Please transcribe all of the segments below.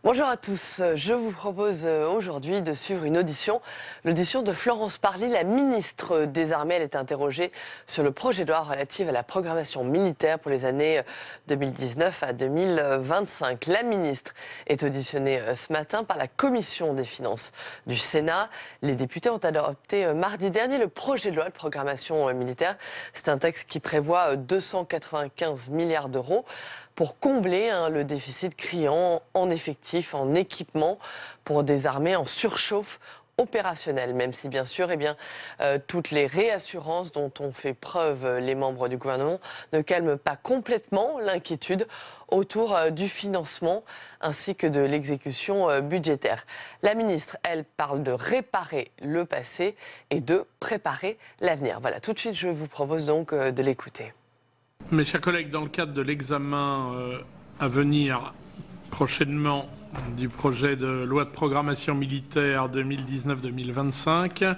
Bonjour à tous, je vous propose aujourd'hui de suivre l'audition de Florence Parly, la ministre des Armées. Elle est interrogée sur le projet de loi relatif à la programmation militaire pour les années 2019 à 2025. La ministre est auditionnée ce matin par la Commission des finances du Sénat. Les députés ont adopté mardi dernier le projet de loi de programmation militaire. C'est un texte qui prévoit 295 milliards d'euros pour combler le déficit criant en effectifs, en équipement pour des armées en surchauffe opérationnelle. Même si bien sûr, toutes les réassurances dont ont fait preuve les membres du gouvernement ne calment pas complètement l'inquiétude autour du financement ainsi que de l'exécution budgétaire. La ministre, elle, parle de réparer le passé et de préparer l'avenir. Voilà, tout de suite, je vous propose donc de l'écouter. Mes chers collègues, dans le cadre de l'examen à venir prochainement du projet de loi de programmation militaire 2019-2025,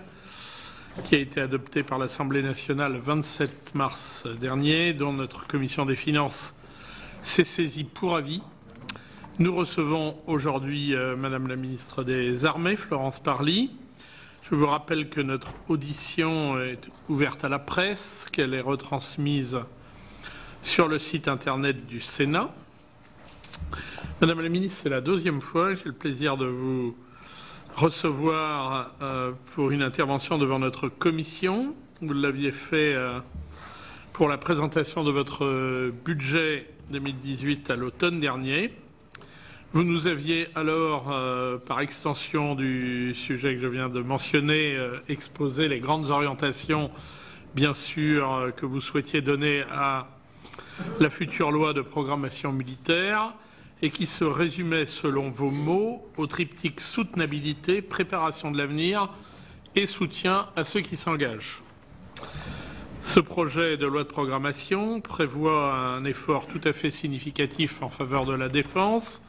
qui a été adopté par l'Assemblée nationale le 27 mars dernier, dont notre commission des finances s'est saisie pour avis, nous recevons aujourd'hui Madame la ministre des Armées, Florence Parly. Je vous rappelle que notre audition est ouverte à la presse, qu'elle est retransmise sur le site internet du Sénat. Madame la ministre, c'est la deuxième fois. J'ai le plaisir de vous recevoir pour une intervention devant notre commission. Vous l'aviez fait pour la présentation de votre budget 2018 à l'automne dernier. Vous nous aviez alors, par extension du sujet que je viens de mentionner, exposé les grandes orientations, bien sûr, que vous souhaitiez donner à la future loi de programmation militaire et qui se résumait, selon vos mots, au triptyque soutenabilité, préparation de l'avenir et soutien à ceux qui s'engagent. Ce projet de loi de programmation prévoit un effort tout à fait significatif en faveur de la défense,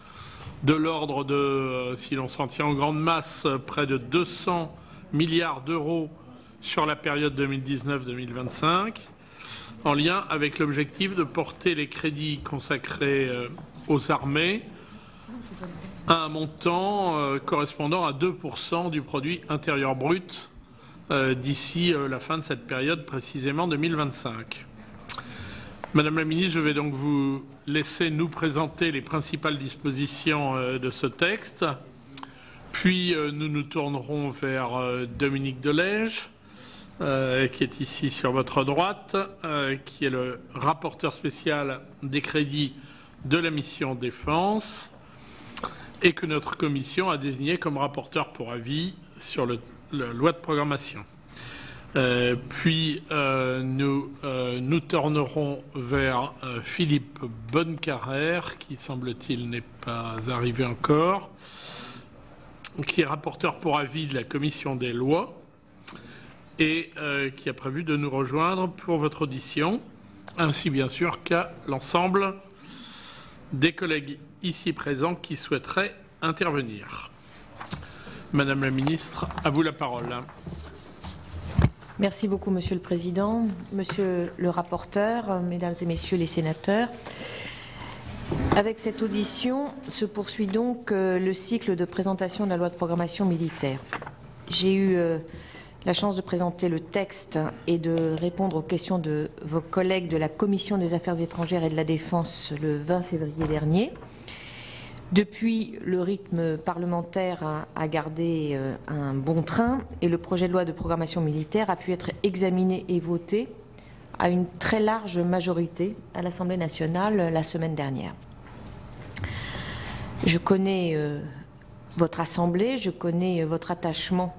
de l'ordre de, si l'on s'en tient en grande masse, près de 200 milliards d'euros sur la période 2019-2025, en lien avec l'objectif de porter les crédits consacrés aux armées à un montant correspondant à 2% du produit intérieur brut d'ici la fin de cette période, précisément 2025. Madame la ministre, je vais donc vous laisser nous présenter les principales dispositions de ce texte, puis nous nous tournerons vers Dominique de Legge, qui est ici sur votre droite, qui est le rapporteur spécial des crédits de la mission Défense et que notre commission a désigné comme rapporteur pour avis sur la loi de programmation. Puis nous tournerons vers Philippe Bonnecarrère, qui semble-t-il n'est pas arrivé encore, qui est rapporteur pour avis de la commission des lois et qui a prévu de nous rejoindre pour votre audition, ainsi bien sûr qu'à l'ensemble des collègues ici présents qui souhaiteraient intervenir. Madame la ministre, à vous la parole. Merci beaucoup, Monsieur le Président, Monsieur le rapporteur, Mesdames et Messieurs les sénateurs. Avec cette audition se poursuit donc le cycle de présentation de la loi de programmation militaire. J'ai eu la chance de présenter le texte et de répondre aux questions de vos collègues de la Commission des Affaires étrangères et de la Défense le 20 février dernier. Depuis, le rythme parlementaire a gardé un bon train et le projet de loi de programmation militaire a pu être examiné et voté à une très large majorité à l'Assemblée nationale la semaine dernière. Je connais votre Assemblée, je connais votre attachement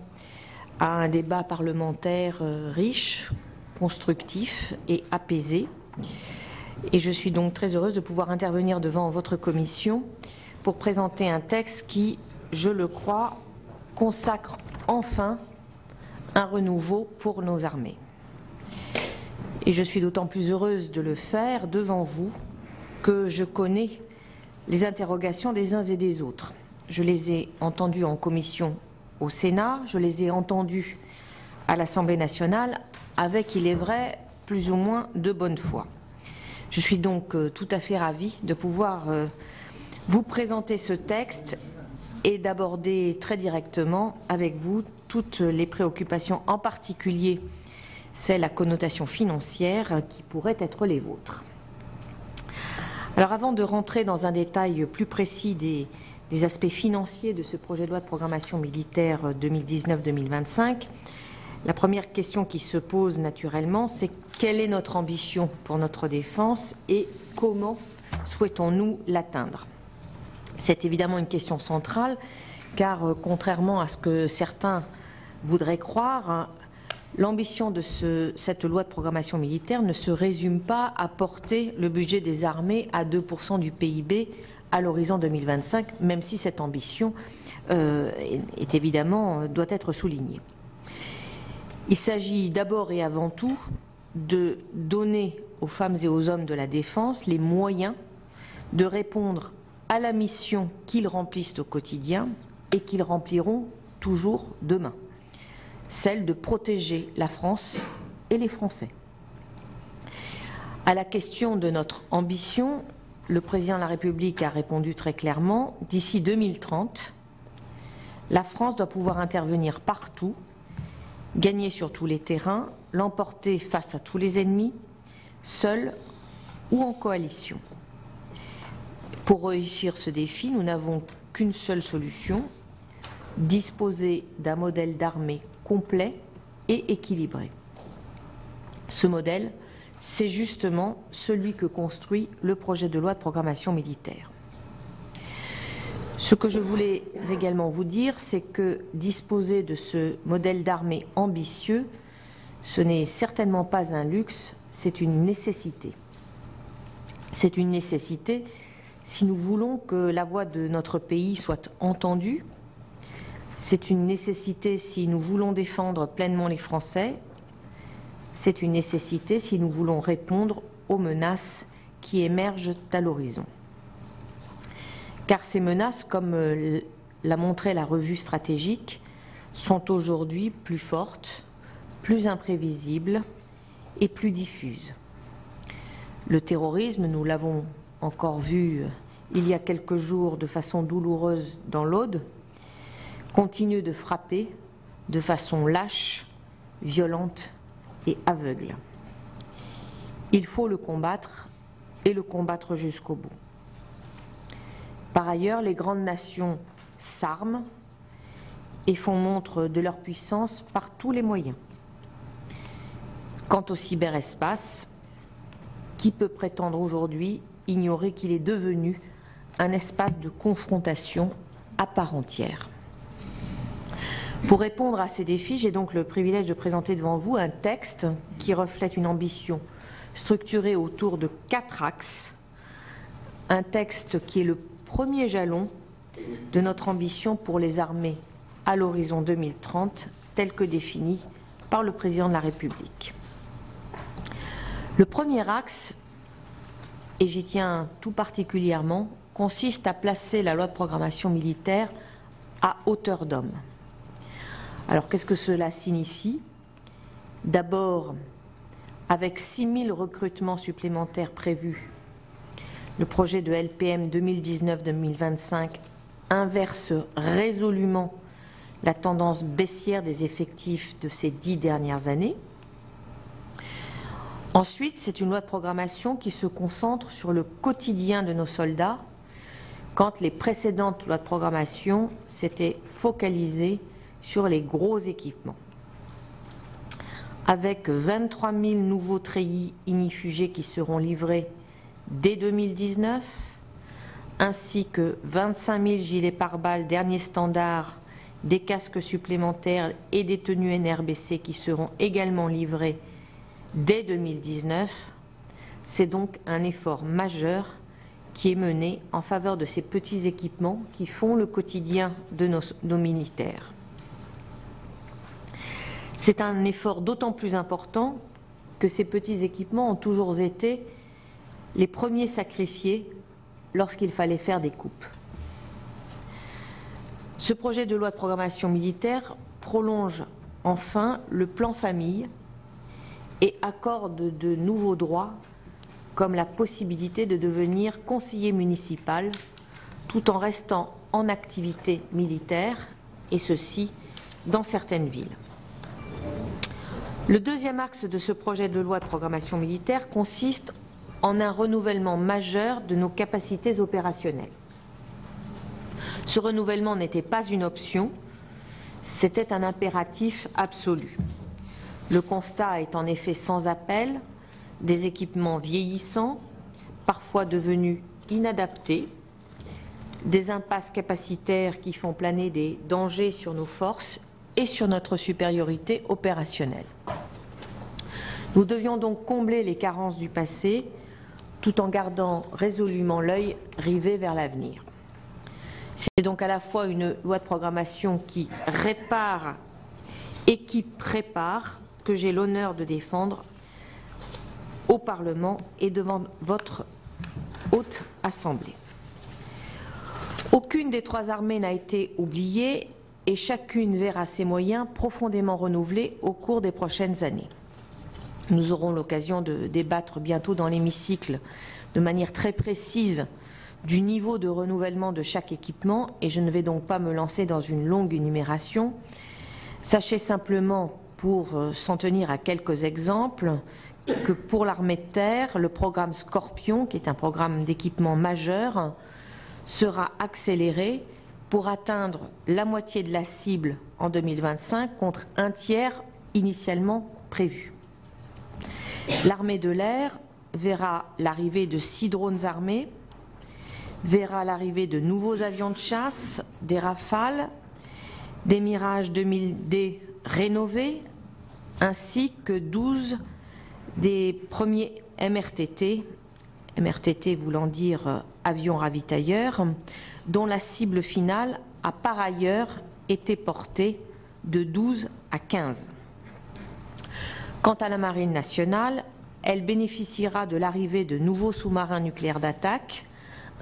à un débat parlementaire riche, constructif et apaisé. Et je suis donc très heureuse de pouvoir intervenir devant votre commission pour présenter un texte qui, je le crois, consacre enfin un renouveau pour nos armées. Et je suis d'autant plus heureuse de le faire devant vous que je connais les interrogations des uns et des autres. je les ai entendus en commission au Sénat, je les ai entendus à l'Assemblée nationale, avec, il est vrai, plus ou moins de bonne foi. Je suis donc tout à fait ravie de pouvoir vous présenter ce texte et d'aborder très directement avec vous toutes les préoccupations, en particulier celles à connotation financière qui pourraient être les vôtres. Alors avant de rentrer dans un détail plus précis des aspects financiers de ce projet de loi de programmation militaire 2019-2025, la première question qui se pose naturellement, c'est quelle est notre ambition pour notre défense et comment souhaitons-nous l'atteindre? C'est évidemment une question centrale, car contrairement à ce que certains voudraient croire, l'ambition de cette loi de programmation militaire ne se résume pas à porter le budget des armées à 2% du PIB à l'horizon 2025, même si cette ambition est évidemment, doit être soulignée. Il s'agit d'abord et avant tout de donner aux femmes et aux hommes de la défense les moyens de répondre à la mission qu'ils remplissent au quotidien et qu'ils rempliront toujours demain, celle de protéger la France et les Français. À la question de notre ambition, le président de la République a répondu très clairement, d'ici 2030, la France doit pouvoir intervenir partout, gagner sur tous les terrains, l'emporter face à tous les ennemis, seul ou en coalition. Pour réussir ce défi, nous n'avons qu'une seule solution, disposer d'un modèle d'armée complet et équilibré. Ce modèle, c'est justement celui que construit le projet de loi de programmation militaire. Ce que je voulais également vous dire, c'est que disposer de ce modèle d'armée ambitieux, ce n'est certainement pas un luxe, c'est une nécessité. C'est une nécessité si nous voulons que la voix de notre pays soit entendue. C'est une nécessité si nous voulons défendre pleinement les Français. C'est une nécessité si nous voulons répondre aux menaces qui émergent à l'horizon. Car ces menaces, comme l'a montré la revue stratégique, sont aujourd'hui plus fortes, plus imprévisibles et plus diffuses. Le terrorisme, nous l'avons encore vu il y a quelques jours de façon douloureuse dans l'Aude, continue de frapper de façon lâche, violente et aveugle. Il faut le combattre et le combattre jusqu'au bout. Par ailleurs, les grandes nations s'arment et font montre de leur puissance par tous les moyens. Quant au cyberespace, qui peut prétendre aujourd'hui ignorer qu'il est devenu un espace de confrontation à part entière? Pour répondre à ces défis, j'ai donc le privilège de présenter devant vous un texte qui reflète une ambition structurée autour de 4 axes, un texte qui est le premier jalon de notre ambition pour les armées à l'horizon 2030, tel que défini par le président de la République. Le premier axe, et j'y tiens tout particulièrement, consiste à placer la loi de programmation militaire à hauteur d'homme. Alors qu'est-ce que cela signifie? D'abord, avec 6 000 recrutements supplémentaires prévus, le projet de LPM 2019-2025 inverse résolument la tendance baissière des effectifs de ces 10 dernières années. Ensuite, c'est une loi de programmation qui se concentre sur le quotidien de nos soldats, quand les précédentes lois de programmation s'étaient focalisées sur les gros équipements. Avec 23 000 nouveaux treillis ignifugés qui seront livrés dès 2019, ainsi que 25 000 gilets pare-balles dernier standard, des casques supplémentaires et des tenues NRBC qui seront également livrés dès 2019, c'est donc un effort majeur qui est mené en faveur de ces petits équipements qui font le quotidien de nos militaires. C'est un effort d'autant plus important que ces petits équipements ont toujours été les premiers sacrifiés lorsqu'il fallait faire des coupes. Ce projet de loi de programmation militaire prolonge enfin le plan famille et accorde de nouveaux droits comme la possibilité de devenir conseiller municipal tout en restant en activité militaire, et ceci dans certaines villes. Le deuxième axe de ce projet de loi de programmation militaire consiste en un renouvellement majeur de nos capacités opérationnelles. Ce renouvellement n'était pas une option, c'était un impératif absolu. Le constat est en effet sans appel, des équipements vieillissants, parfois devenus inadaptés, des impasses capacitaires qui font planer des dangers sur nos forces et sur notre supériorité opérationnelle. Nous devions donc combler les carences du passé tout en gardant résolument l'œil rivé vers l'avenir. C'est donc à la fois une loi de programmation qui répare et qui prépare que j'ai l'honneur de défendre au Parlement et devant votre haute assemblée. Aucune des trois armées n'a été oubliée et chacune verra ses moyens profondément renouvelés au cours des prochaines années. Nous aurons l'occasion de débattre bientôt dans l'hémicycle de manière très précise du niveau de renouvellement de chaque équipement et je ne vais donc pas me lancer dans une longue énumération. Sachez simplement, pour s'en tenir à quelques exemples, que pour l'armée de terre, le programme Scorpion, qui est un programme d'équipement majeur, sera accéléré pour atteindre la moitié de la cible en 2025 contre un tiers initialement prévu. L'armée de l'air verra l'arrivée de 6 drones armés, verra l'arrivée de nouveaux avions de chasse, des Rafales, des Mirage 2000D rénovés, ainsi que 12 des premiers MRTT, MRTT voulant dire avions ravitailleurs, dont la cible finale a par ailleurs été portée de 12 à 15. Quant à la Marine nationale, elle bénéficiera de l'arrivée de nouveaux sous-marins nucléaires d'attaque,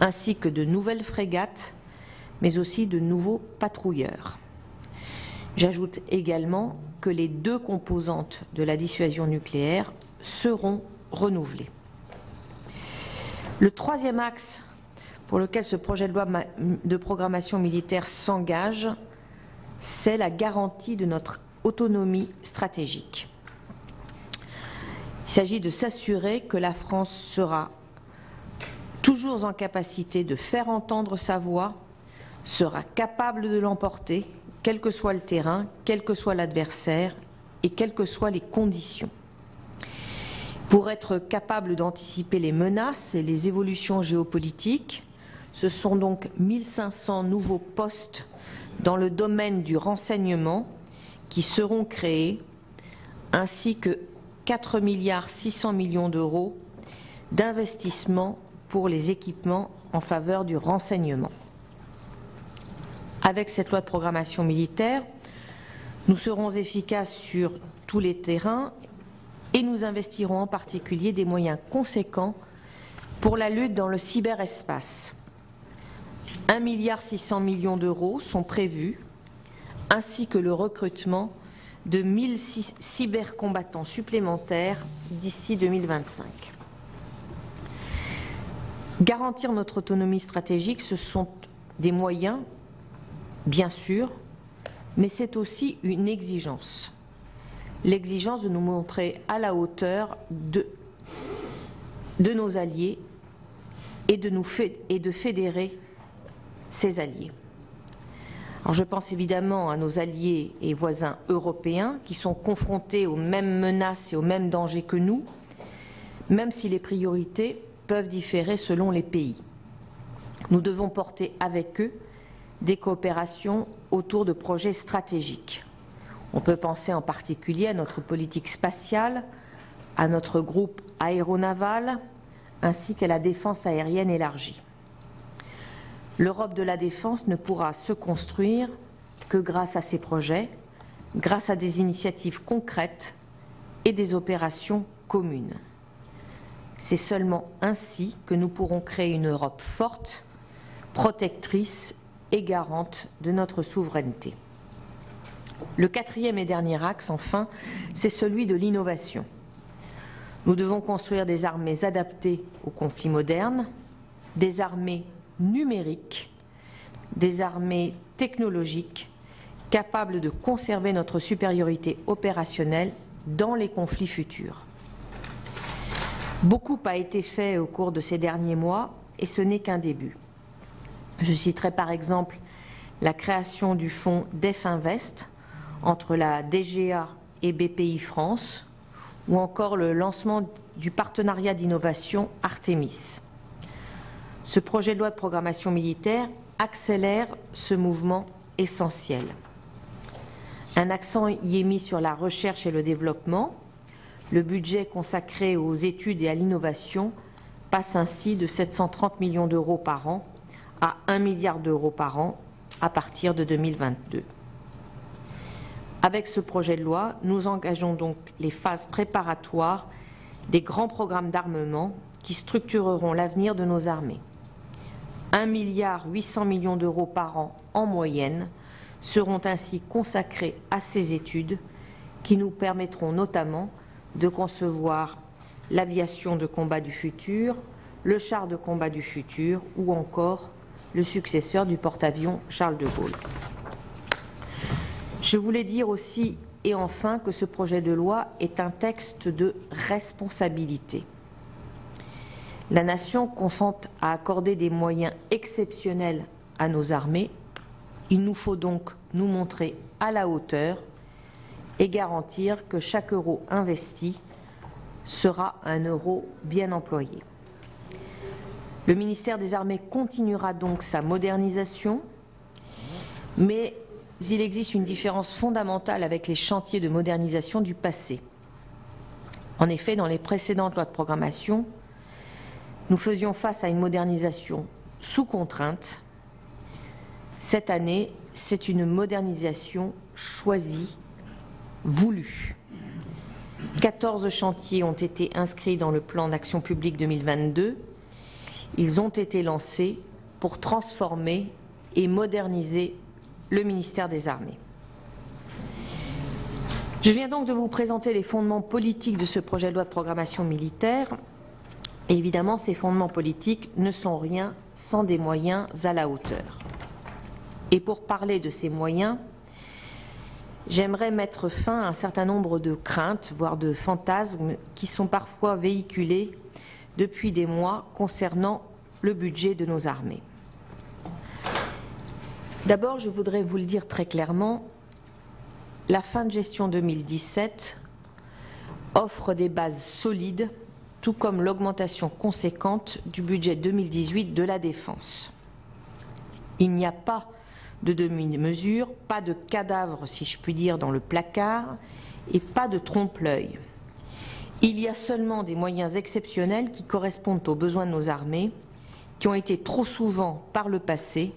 ainsi que de nouvelles frégates, mais aussi de nouveaux patrouilleurs. J'ajoute également que les 2 composantes de la dissuasion nucléaire seront renouvelées. Le troisième axe pour lequel ce projet de loi de programmation militaire s'engage, c'est la garantie de notre autonomie stratégique. Il s'agit de s'assurer que la France sera toujours en capacité de faire entendre sa voix, sera capable de l'emporter, quel que soit le terrain, quel que soit l'adversaire et quelles que soient les conditions. Pour être capable d'anticiper les menaces et les évolutions géopolitiques, ce sont donc 1500 nouveaux postes dans le domaine du renseignement qui seront créés, ainsi que 4,6 milliards d'euros d'investissement pour les équipements en faveur du renseignement. Avec cette loi de programmation militaire, nous serons efficaces sur tous les terrains et nous investirons en particulier des moyens conséquents pour la lutte dans le cyberespace. 1,6 milliard d'euros sont prévus, ainsi que le recrutement de 1000 cybercombattants supplémentaires d'ici 2025. Garantir notre autonomie stratégique, ce sont des moyens, bien sûr, mais c'est aussi une exigence. L'exigence de nous montrer à la hauteur de nos alliés et de fédérer ces alliés. Alors je pense évidemment à nos alliés et voisins européens qui sont confrontés aux mêmes menaces et aux mêmes dangers que nous, même si les priorités peuvent différer selon les pays. Nous devons porter avec eux des coopérations autour de projets stratégiques. On peut penser en particulier à notre politique spatiale, à notre groupe aéronaval, ainsi qu'à la défense aérienne élargie. L'Europe de la défense ne pourra se construire que grâce à ces projets, grâce à des initiatives concrètes et des opérations communes. C'est seulement ainsi que nous pourrons créer une Europe forte, protectrice et garante de notre souveraineté. Le quatrième et dernier axe, enfin, c'est celui de l'innovation. Nous devons construire des armées adaptées aux conflits modernes, des armées numériques, des armées technologiques capables de conserver notre supériorité opérationnelle dans les conflits futurs. Beaucoup a été fait au cours de ces derniers mois et ce n'est qu'un début. Je citerai par exemple la création du fonds DefInvest entre la DGA et BPI France ou encore le lancement du partenariat d'innovation Artemis. Ce projet de loi de programmation militaire accélère ce mouvement essentiel. Un accent y est mis sur la recherche et le développement. Le budget consacré aux études et à l'innovation passe ainsi de 730 millions d'euros par an à 1 milliard d'euros par an à partir de 2022. Avec ce projet de loi, nous engageons donc les phases préparatoires des grands programmes d'armement qui structureront l'avenir de nos armées. 1,8 milliard d'euros par an en moyenne seront ainsi consacrés à ces études qui nous permettront notamment de concevoir l'aviation de combat du futur, le char de combat du futur ou encore le successeur du porte-avions Charles de Gaulle. Je voulais dire aussi et enfin que ce projet de loi est un texte de responsabilité. La Nation consent à accorder des moyens exceptionnels à nos armées. Il nous faut donc nous montrer à la hauteur et garantir que chaque euro investi sera un euro bien employé. Le ministère des Armées continuera donc sa modernisation, mais il existe une différence fondamentale avec les chantiers de modernisation du passé. En effet, dans les précédentes lois de programmation, nous faisions face à une modernisation sous contrainte. Cette année, c'est une modernisation choisie, voulue. 14 chantiers ont été inscrits dans le plan d'action publique 2022. Ils ont été lancés pour transformer et moderniser le ministère des Armées. Je viens donc de vous présenter les fondements politiques de ce projet de loi de programmation militaire. Et évidemment, ces fondements politiques ne sont rien sans des moyens à la hauteur. Et pour parler de ces moyens, j'aimerais mettre fin à un certain nombre de craintes, voire de fantasmes, qui sont parfois véhiculés depuis des mois concernant le budget de nos armées. D'abord, je voudrais vous le dire très clairement, la fin de gestion 2017 offre des bases solides, tout comme l'augmentation conséquente du budget 2018 de la Défense. Il n'y a pas de demi-mesure, pas de cadavre, si je puis dire, dans le placard, et pas de trompe-l'œil. Il y a seulement des moyens exceptionnels qui correspondent aux besoins de nos armées, qui ont été trop souvent, par le passé,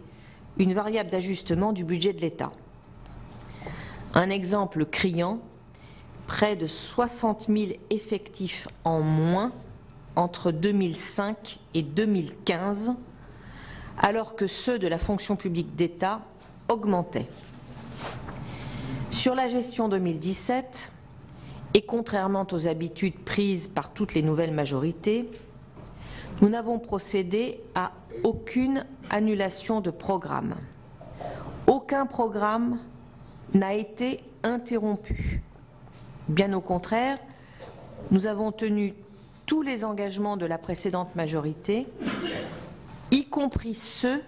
une variable d'ajustement du budget de l'État. Un exemple criant, près de 60 000 effectifs en moins entre 2005 et 2015, alors que ceux de la fonction publique d'État augmentaient. Sur la gestion 2017, et contrairement aux habitudes prises par toutes les nouvelles majorités, nous n'avons procédé à aucune annulation de programme. Aucun programme n'a été interrompu. Bien au contraire, nous avons tenu tous les engagements de la précédente majorité, y compris ceux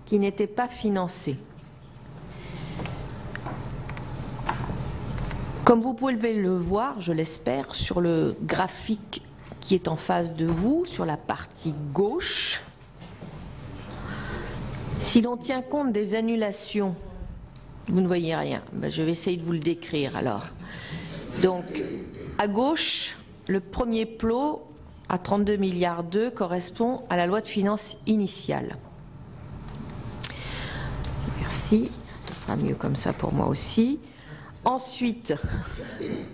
qui n'étaient pas financés. Comme vous pouvez le voir, je l'espère, sur le graphique qui est en face de vous, sur la partie gauche, si l'on tient compte des annulations, vous ne voyez rien. Je vais essayer de vous le décrire alors. Donc, à gauche, le premier plot à 32 milliards d'euros correspond à la loi de finances initiale. Merci, ça sera mieux comme ça pour moi aussi. Ensuite,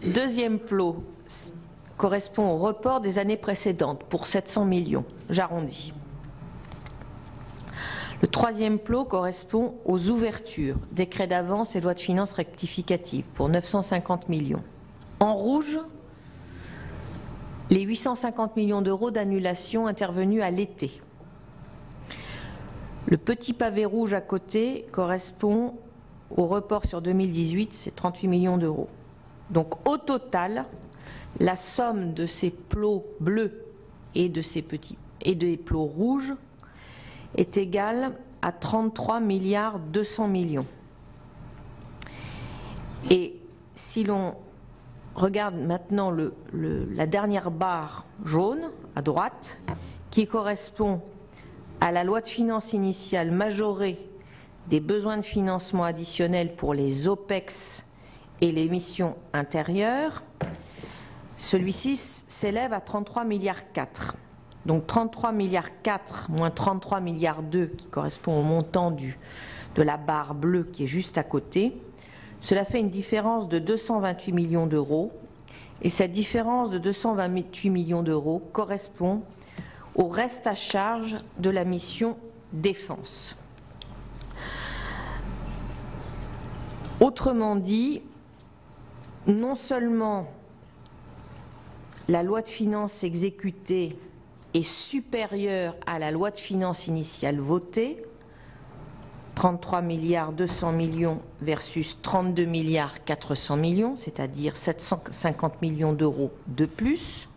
deuxième plot correspond au report des années précédentes pour 700 millions, j'arrondis. Le troisième plot correspond aux ouvertures, décrets d'avance et loi de finances rectificative pour 950 millions. En rouge, les 850 millions d'euros d'annulation intervenus à l'été. Le petit pavé rouge à côté correspond au report sur 2018, c'est 38 millions d'euros. Donc au total, la somme de ces plots bleus et de ces des plots rouges est égale à 33 milliards 200 millions. Et si l'on regarde maintenant la dernière barre jaune à droite, qui correspond à la loi de finances initiale majorée des besoins de financement additionnels pour les OPEX et les missions intérieures, celui-ci s'élève à 33 milliards 4. Donc 33 milliards 4 moins 33 milliards 2 qui correspond au montant de la barre bleue qui est juste à côté, cela fait une différence de 228 millions d'euros et cette différence de 228 millions d'euros correspond au reste à charge de la mission défense. Autrement dit, non seulement la loi de finances exécutée est supérieure à la loi de finances initiale votée, 33 milliards 200 millions versus 32 milliards 400 millions, c'est-à-dire 750 millions d'euros de plus,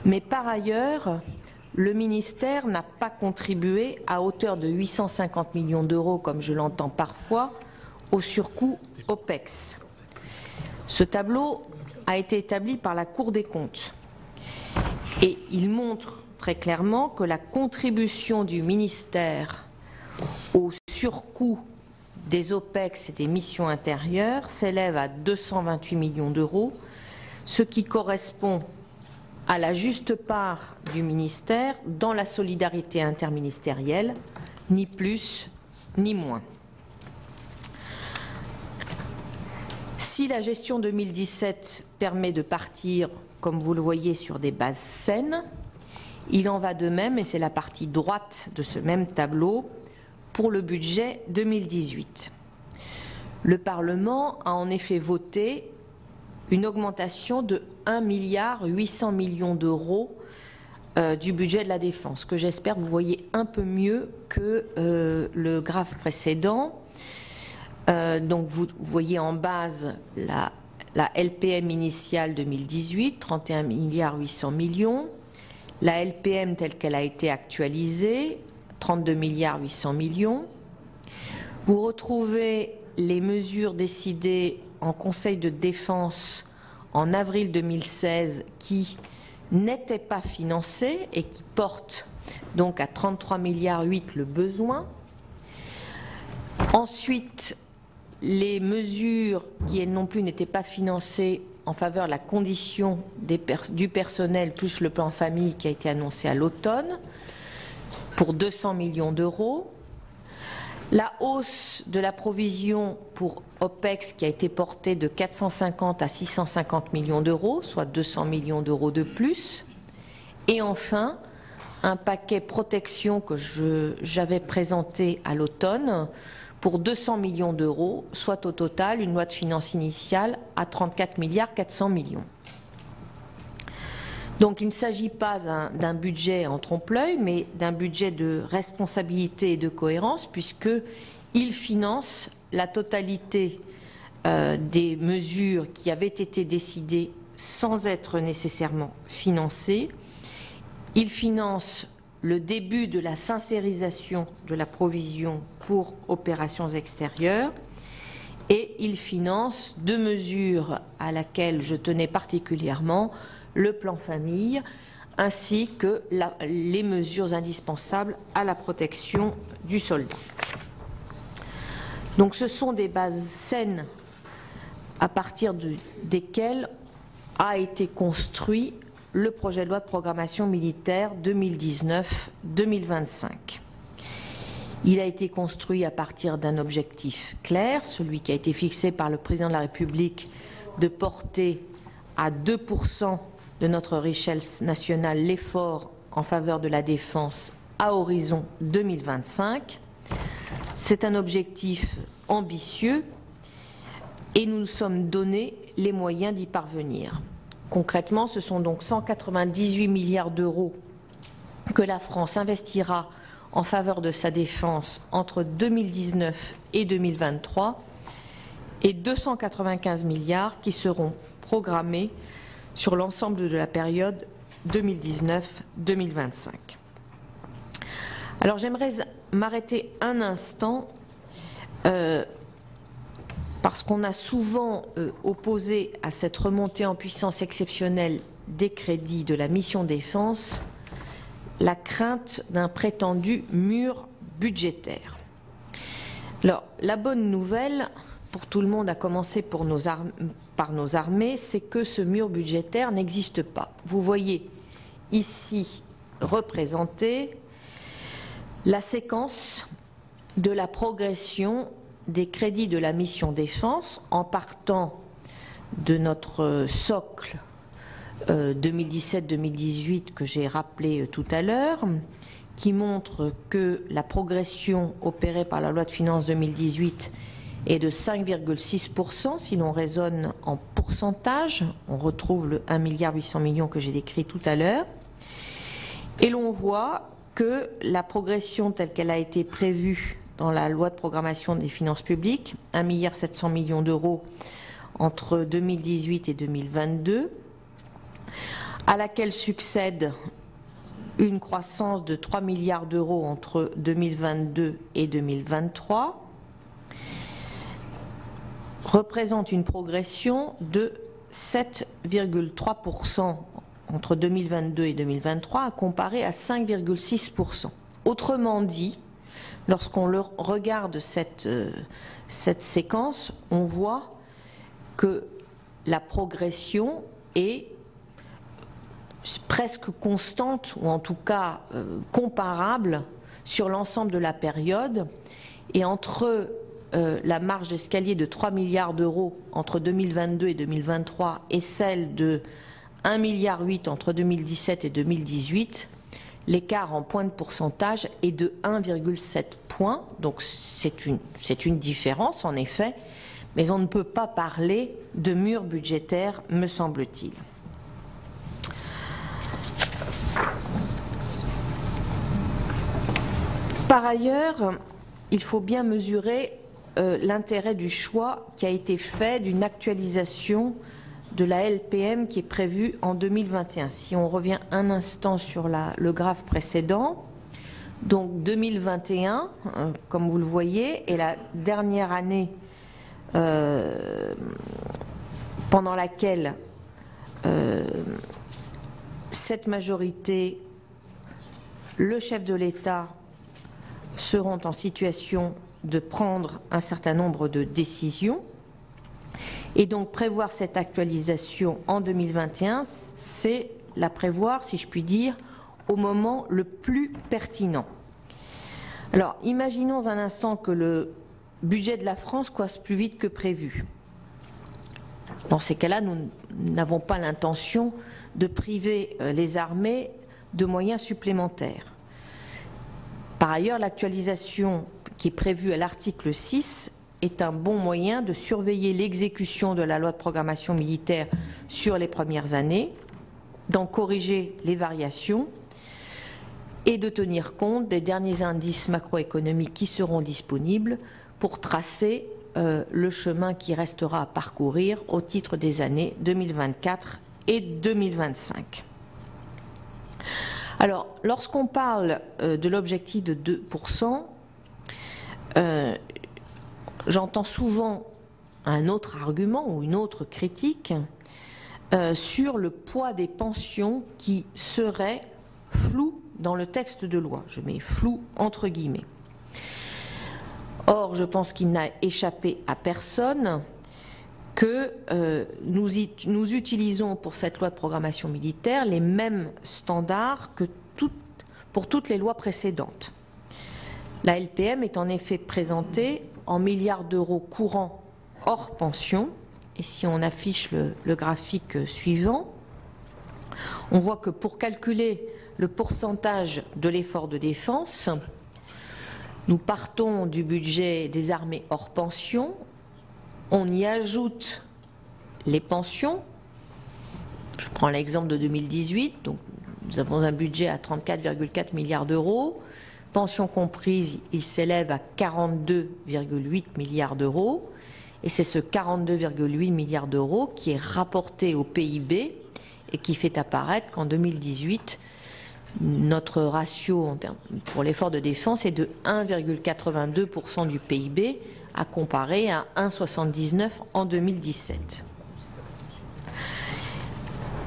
mais par ailleurs, le ministère n'a pas contribué à hauteur de 850 millions d'euros, comme je l'entends parfois, au surcoût OPEX. Ce tableau a été établi par la Cour des comptes et il montre très clairement que la contribution du ministère au surcoût des OPEX et des missions intérieures s'élève à 228 millions d'euros, ce qui correspond à la juste part du ministère dans la solidarité interministérielle, ni plus ni moins. Si la gestion 2017 permet de partir, comme vous le voyez, sur des bases saines, il en va de même, et c'est la partie droite de ce même tableau, pour le budget 2018. Le Parlement a en effet voté une augmentation de 1 milliard 800 millions d'euros du budget de la défense, que j'espère vous voyez un peu mieux que le graphe précédent. Donc vous voyez en base la LPM initiale 2018, 31 milliards 800 millions, la LPM telle qu'elle a été actualisée, 32 milliards 800 millions. Vous retrouvez les mesures décidées en Conseil de défense en avril 2016 qui n'étaient pas financées et qui portent donc à 33 milliards 8 le besoin. Ensuite, les mesures qui elles non plus n'étaient pas financées en faveur de la condition du personnel plus le plan famille qui a été annoncé à l'automne pour 200 millions d'euros. La hausse de la provision pour OPEX qui a été portée de 450 à 650 millions d'euros, soit 200 millions d'euros de plus. Et enfin, un paquet protection que j'avais présenté à l'automne pour 200 millions d'euros, soit au total une loi de finances initiale à 34 milliards 400 millions. Donc il ne s'agit pas d'un budget en trompe-l'œil, mais d'un budget de responsabilité et de cohérence, puisqu'il finance la totalité des mesures qui avaient été décidées sans être nécessairement financées. Il finance le début de la sincérisation de la provision pour opérations extérieures et il finance deux mesures à laquelle je tenais particulièrement, le plan famille, ainsi que les mesures indispensables à la protection du soldat. Donc ce sont des bases saines à partir desquelles a été construit le projet de loi de programmation militaire 2019-2025. Il a été construit à partir d'un objectif clair, celui qui a été fixé par le président de la République de porter à 2% de notre richesse nationale l'effort en faveur de la défense à horizon 2025. C'est un objectif ambitieux et nous nous sommes donné les moyens d'y parvenir. Concrètement, ce sont donc 198 milliards d'euros que la France investira en faveur de sa défense entre 2019 et 2023 et 295 milliards qui seront programmés sur l'ensemble de la période 2019-2025. Alors j'aimerais m'arrêter un instant parce qu'on a souvent opposé à cette remontée en puissance exceptionnelle des crédits de la mission défense la crainte d'un prétendu mur budgétaire. Alors la bonne nouvelle pour tout le monde, à commencer par nos armées, c'est que ce mur budgétaire n'existe pas. Vous voyez ici représentée la séquence de la progression des crédits de la mission défense en partant de notre socle 2017-2018 que j'ai rappelé tout à l'heure, qui montre que la progression opérée par la loi de finances 2018 est de 5,6%. Si l'on raisonne en pourcentage, on retrouve le 1,8 milliard que j'ai décrit tout à l'heure. Et l'on voit que la progression telle qu'elle a été prévue dans la loi de programmation des finances publiques, 1,7 milliard d'euros entre 2018 et 2022, à laquelle succède une croissance de 3 milliards d'euros entre 2022 et 2023, représente une progression de 7,3% entre 2022 et 2023, à comparer à 5,6%. Autrement dit, lorsqu'on regarde cette séquence, on voit que la progression est presque constante, ou en tout cas comparable sur l'ensemble de la période, et entre la marge d'escalier de 3 milliards d'euros entre 2022 et 2023 et celle de 1,8 milliard entre 2017 et 2018, l'écart en points de pourcentage est de 1,7 points, donc c'est une différence en effet, mais on ne peut pas parler de mur budgétaire, me semble-t-il. Par ailleurs, il faut bien mesurer l'intérêt du choix qui a été fait d'une actualisation de la LPM qui est prévue en 2021. Si on revient un instant sur le graphe précédent, donc 2021, comme vous le voyez, est la dernière année pendant laquelle cette majorité, le chef de l'État, seront en situation de prendre un certain nombre de décisions. Et donc prévoir cette actualisation en 2021, c'est la prévoir, si je puis dire, au moment le plus pertinent. Alors imaginons un instant que le budget de la France croisse plus vite que prévu. Dans ces cas-là, nous n'avons pas l'intention de priver les armées de moyens supplémentaires. Par ailleurs, l'actualisation qui est prévue à l'article 6 est un bon moyen de surveiller l'exécution de la loi de programmation militaire sur les premières années, d'en corriger les variations et de tenir compte des derniers indices macroéconomiques qui seront disponibles pour tracer le chemin qui restera à parcourir au titre des années 2024 et 2025. Alors, lorsqu'on parle de l'objectif de 2%, j'entends souvent un autre argument ou une autre critique sur le poids des pensions qui serait flou dans le texte de loi. Je mets flou entre guillemets. Or, je pense qu'il n'a échappé à personne que nous utilisons pour cette loi de programmation militaire les mêmes standards que pour toutes les lois précédentes. La LPM est en effet présentée en milliards d'euros courants hors pension, et si on affiche le graphique suivant, On voit que pour calculer le pourcentage de l'effort de défense, nous partons du budget des armées hors pension, on y ajoute les pensions. Je prends l'exemple de 2018, donc nous avons un budget à 34,4 milliards d'euros. Pensions comprises, il s'élève à 42,8 milliards d'euros. Et c'est ce 42,8 milliards d'euros qui est rapporté au PIB et qui fait apparaître qu'en 2018, notre ratio pour l'effort de défense est de 1,82% du PIB à comparer à 1,79% en 2017.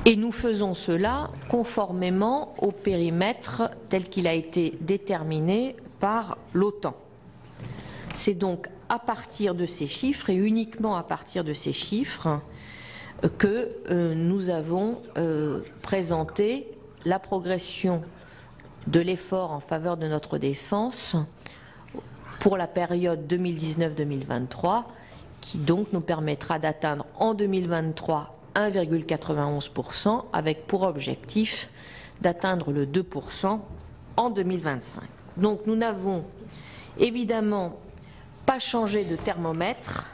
Et nous faisons cela conformément au périmètre tel qu'il a été déterminé par l'OTAN. C'est donc à partir de ces chiffres et uniquement à partir de ces chiffres que nous avons présenté la progression de l'effort en faveur de notre défense pour la période 2019-2023 qui donc nous permettra d'atteindre en 2023 1,91% avec pour objectif d'atteindre le 2% en 2025. Donc nous n'avons évidemment pas changé de thermomètre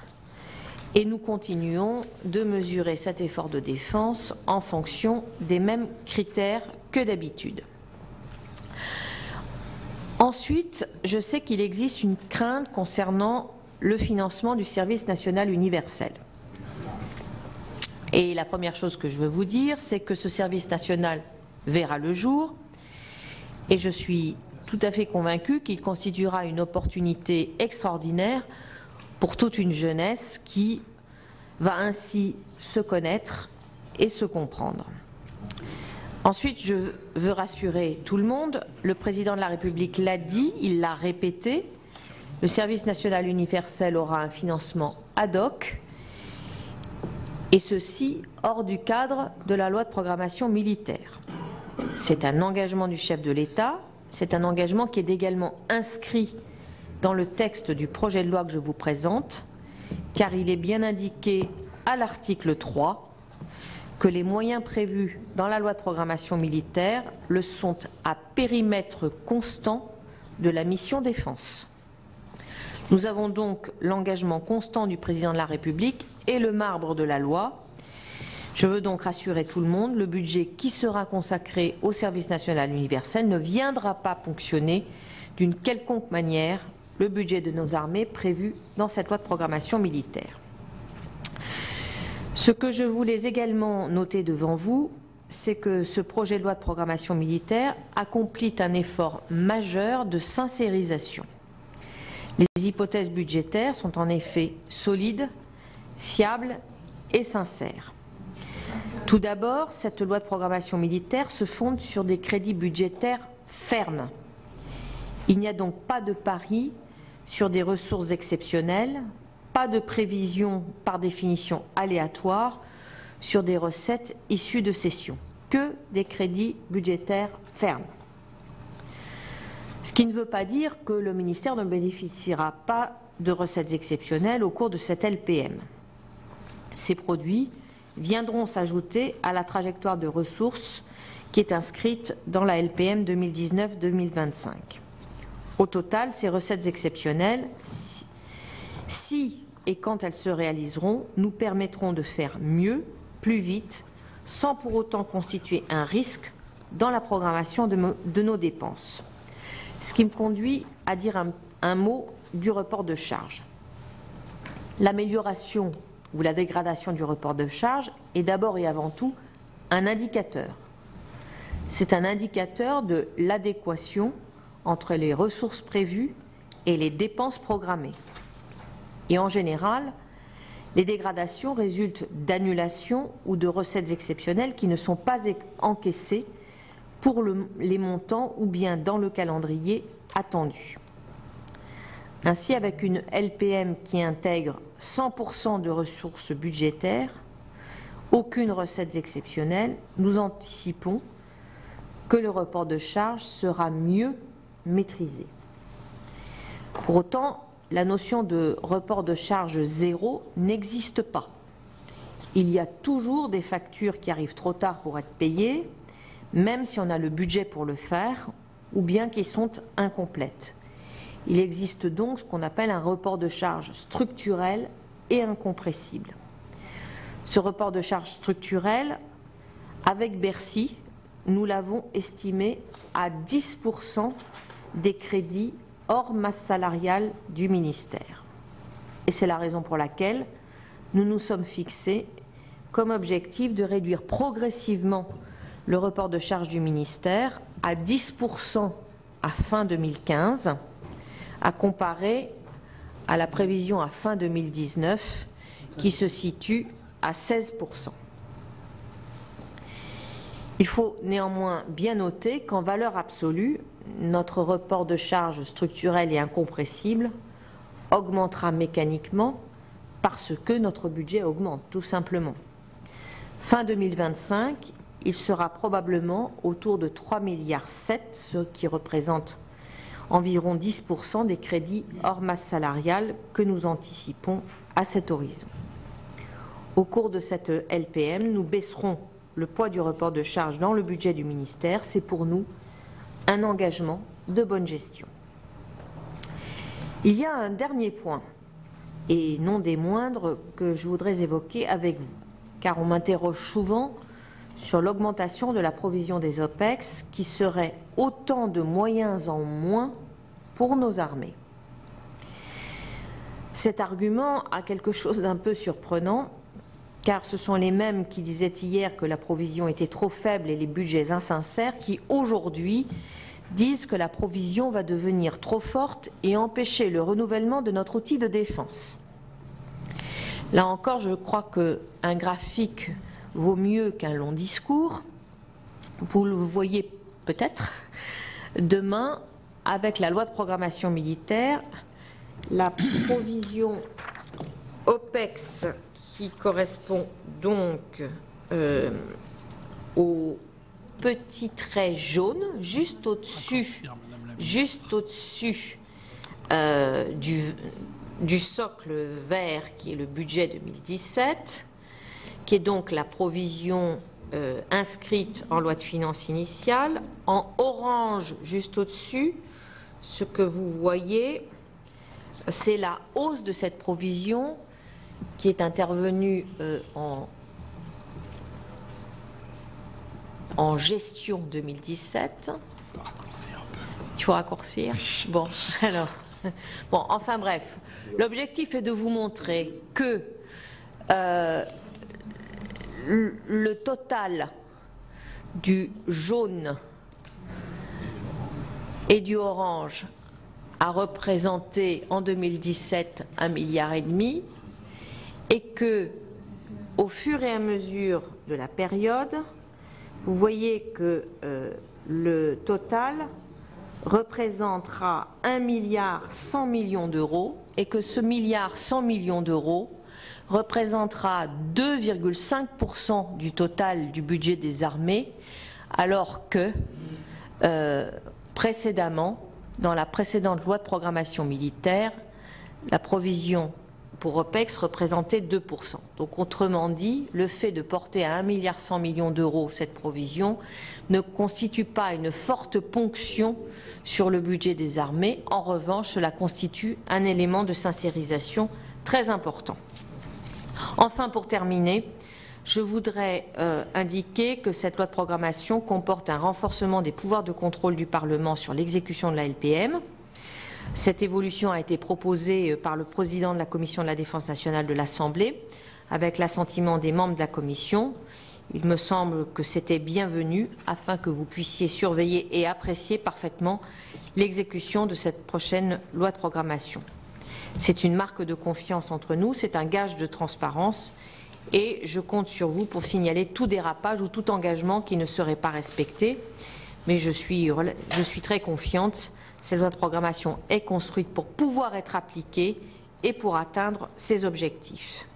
et nous continuons de mesurer cet effort de défense en fonction des mêmes critères que d'habitude. Ensuite, je sais qu'il existe une crainte concernant le financement du service national universel. Et la première chose que je veux vous dire, c'est que ce service national verra le jour et je suis tout à fait convaincue qu'il constituera une opportunité extraordinaire pour toute une jeunesse qui va ainsi se connaître et se comprendre. Ensuite, je veux rassurer tout le monde, le président de la République l'a dit, il l'a répété, le service national universel aura un financement ad hoc, et ceci hors du cadre de la loi de programmation militaire. C'est un engagement du chef de l'État, c'est un engagement qui est également inscrit dans le texte du projet de loi que je vous présente, car il est bien indiqué à l'article 3 que les moyens prévus dans la loi de programmation militaire le sont à périmètre constant de la mission défense. Nous avons donc l'engagement constant du président de la République et le marbre de la loi. Je veux donc rassurer tout le monde, le budget qui sera consacré au service national universel ne viendra pas ponctionner d'une quelconque manière le budget de nos armées prévu dans cette loi de programmation militaire. Ce que je voulais également noter devant vous, c'est que ce projet de loi de programmation militaire accomplit un effort majeur de sincérisation. Les hypothèses budgétaires sont en effet solides, fiables et sincères. Tout d'abord, cette loi de programmation militaire se fonde sur des crédits budgétaires fermes. Il n'y a donc pas de pari sur des ressources exceptionnelles, pas de prévision par définition aléatoire sur des recettes issues de cessions, que des crédits budgétaires fermes. Ce qui ne veut pas dire que le ministère ne bénéficiera pas de recettes exceptionnelles au cours de cette LPM. Ces produits viendront s'ajouter à la trajectoire de ressources qui est inscrite dans la LPM 2019-2025. Au total, ces recettes exceptionnelles, si et quand elles se réaliseront, nous permettront de faire mieux, plus vite, sans pour autant constituer un risque dans la programmation de nos dépenses. Ce qui me conduit à dire un mot du report de charge. L'amélioration ou la dégradation du report de charge est d'abord et avant tout un indicateur. C'est un indicateur de l'adéquation entre les ressources prévues et les dépenses programmées. Et en général, les dégradations résultent d'annulations ou de recettes exceptionnelles qui ne sont pas encaissées pour les montants ou bien dans le calendrier attendu. Ainsi, avec une LPM qui intègre 100% de ressources budgétaires, aucune recette exceptionnelle, nous anticipons que le report de charge sera mieux maîtrisé. Pour autant, la notion de report de charge zéro n'existe pas. il y a toujours des factures qui arrivent trop tard pour être payées, même si on a le budget pour le faire, ou bien qui sont incomplètes. Il existe donc ce qu'on appelle un report de charges structurel et incompressible. Ce report de charges structurel, avec Bercy, nous l'avons estimé à 10% des crédits hors masse salariale du ministère. Et c'est la raison pour laquelle nous nous sommes fixés comme objectif de réduire progressivement le report de charges du ministère à 10% à fin 2015, à comparer à la prévision à fin 2019 qui se situe à 16%. Il faut néanmoins bien noter qu'en valeur absolue, notre report de charges structurel et incompressible augmentera mécaniquement parce que notre budget augmente, tout simplement. Fin 2025, il sera probablement autour de 3,7 milliards, ce qui représente environ 10% des crédits hors masse salariale que nous anticipons à cet horizon. Au cours de cette LPM, nous baisserons le poids du report de charges dans le budget du ministère. C'est pour nous un engagement de bonne gestion. Il y a un dernier point, et non des moindres, que je voudrais évoquer avec vous, car on m'interroge souvent sur l'augmentation de la provision des OPEX, qui serait autant de moyens en moins pour nos armées. Cet argument a quelque chose d'un peu surprenant, car ce sont les mêmes qui disaient hier que la provision était trop faible et les budgets insincères qui, aujourd'hui, disent que la provision va devenir trop forte et empêcher le renouvellement de notre outil de défense. Là encore, je crois qu'un graphique vaut mieux qu'un long discours. Vous le voyez peut-être demain avec la loi de programmation militaire, la provision OPEX qui correspond donc au petit trait jaune juste au-dessus du socle vert qui est le budget 2017, qui est donc la provision inscrite en loi de finances initiale. En orange, juste au-dessus, ce que vous voyez, c'est la hausse de cette provision qui est intervenue en gestion 2017. Il faut raccourcir. Bon, alors, bon, enfin bref, l'objectif est de vous montrer que le total du jaune et du orange a représenté en 2017 1,5 milliard et que, au fur et à mesure de la période, vous voyez que le total représentera 1,1 milliard d'euros et que ce 1,1 milliard d'euros représentera 2,5% du total du budget des armées, alors que précédemment, dans la précédente loi de programmation militaire, la provision pour OPEX représentait 2%. Donc autrement dit, le fait de porter à 1,1 milliard d'euros cette provision ne constitue pas une forte ponction sur le budget des armées. En revanche, cela constitue un élément de sincérisation très important. Enfin, pour terminer, je voudrais indiquer que cette loi de programmation comporte un renforcement des pouvoirs de contrôle du Parlement sur l'exécution de la LPM. Cette évolution a été proposée par le président de la Commission de la Défense nationale de l'Assemblée, avec l'assentiment des membres de la Commission. Il me semble que c'était bienvenu afin que vous puissiez surveiller et apprécier parfaitement l'exécution de cette prochaine loi de programmation. C'est une marque de confiance entre nous, c'est un gage de transparence et je compte sur vous pour signaler tout dérapage ou tout engagement qui ne serait pas respecté. Mais je suis très confiante. Cette loi de programmation est construite pour pouvoir être appliquée et pour atteindre ses objectifs.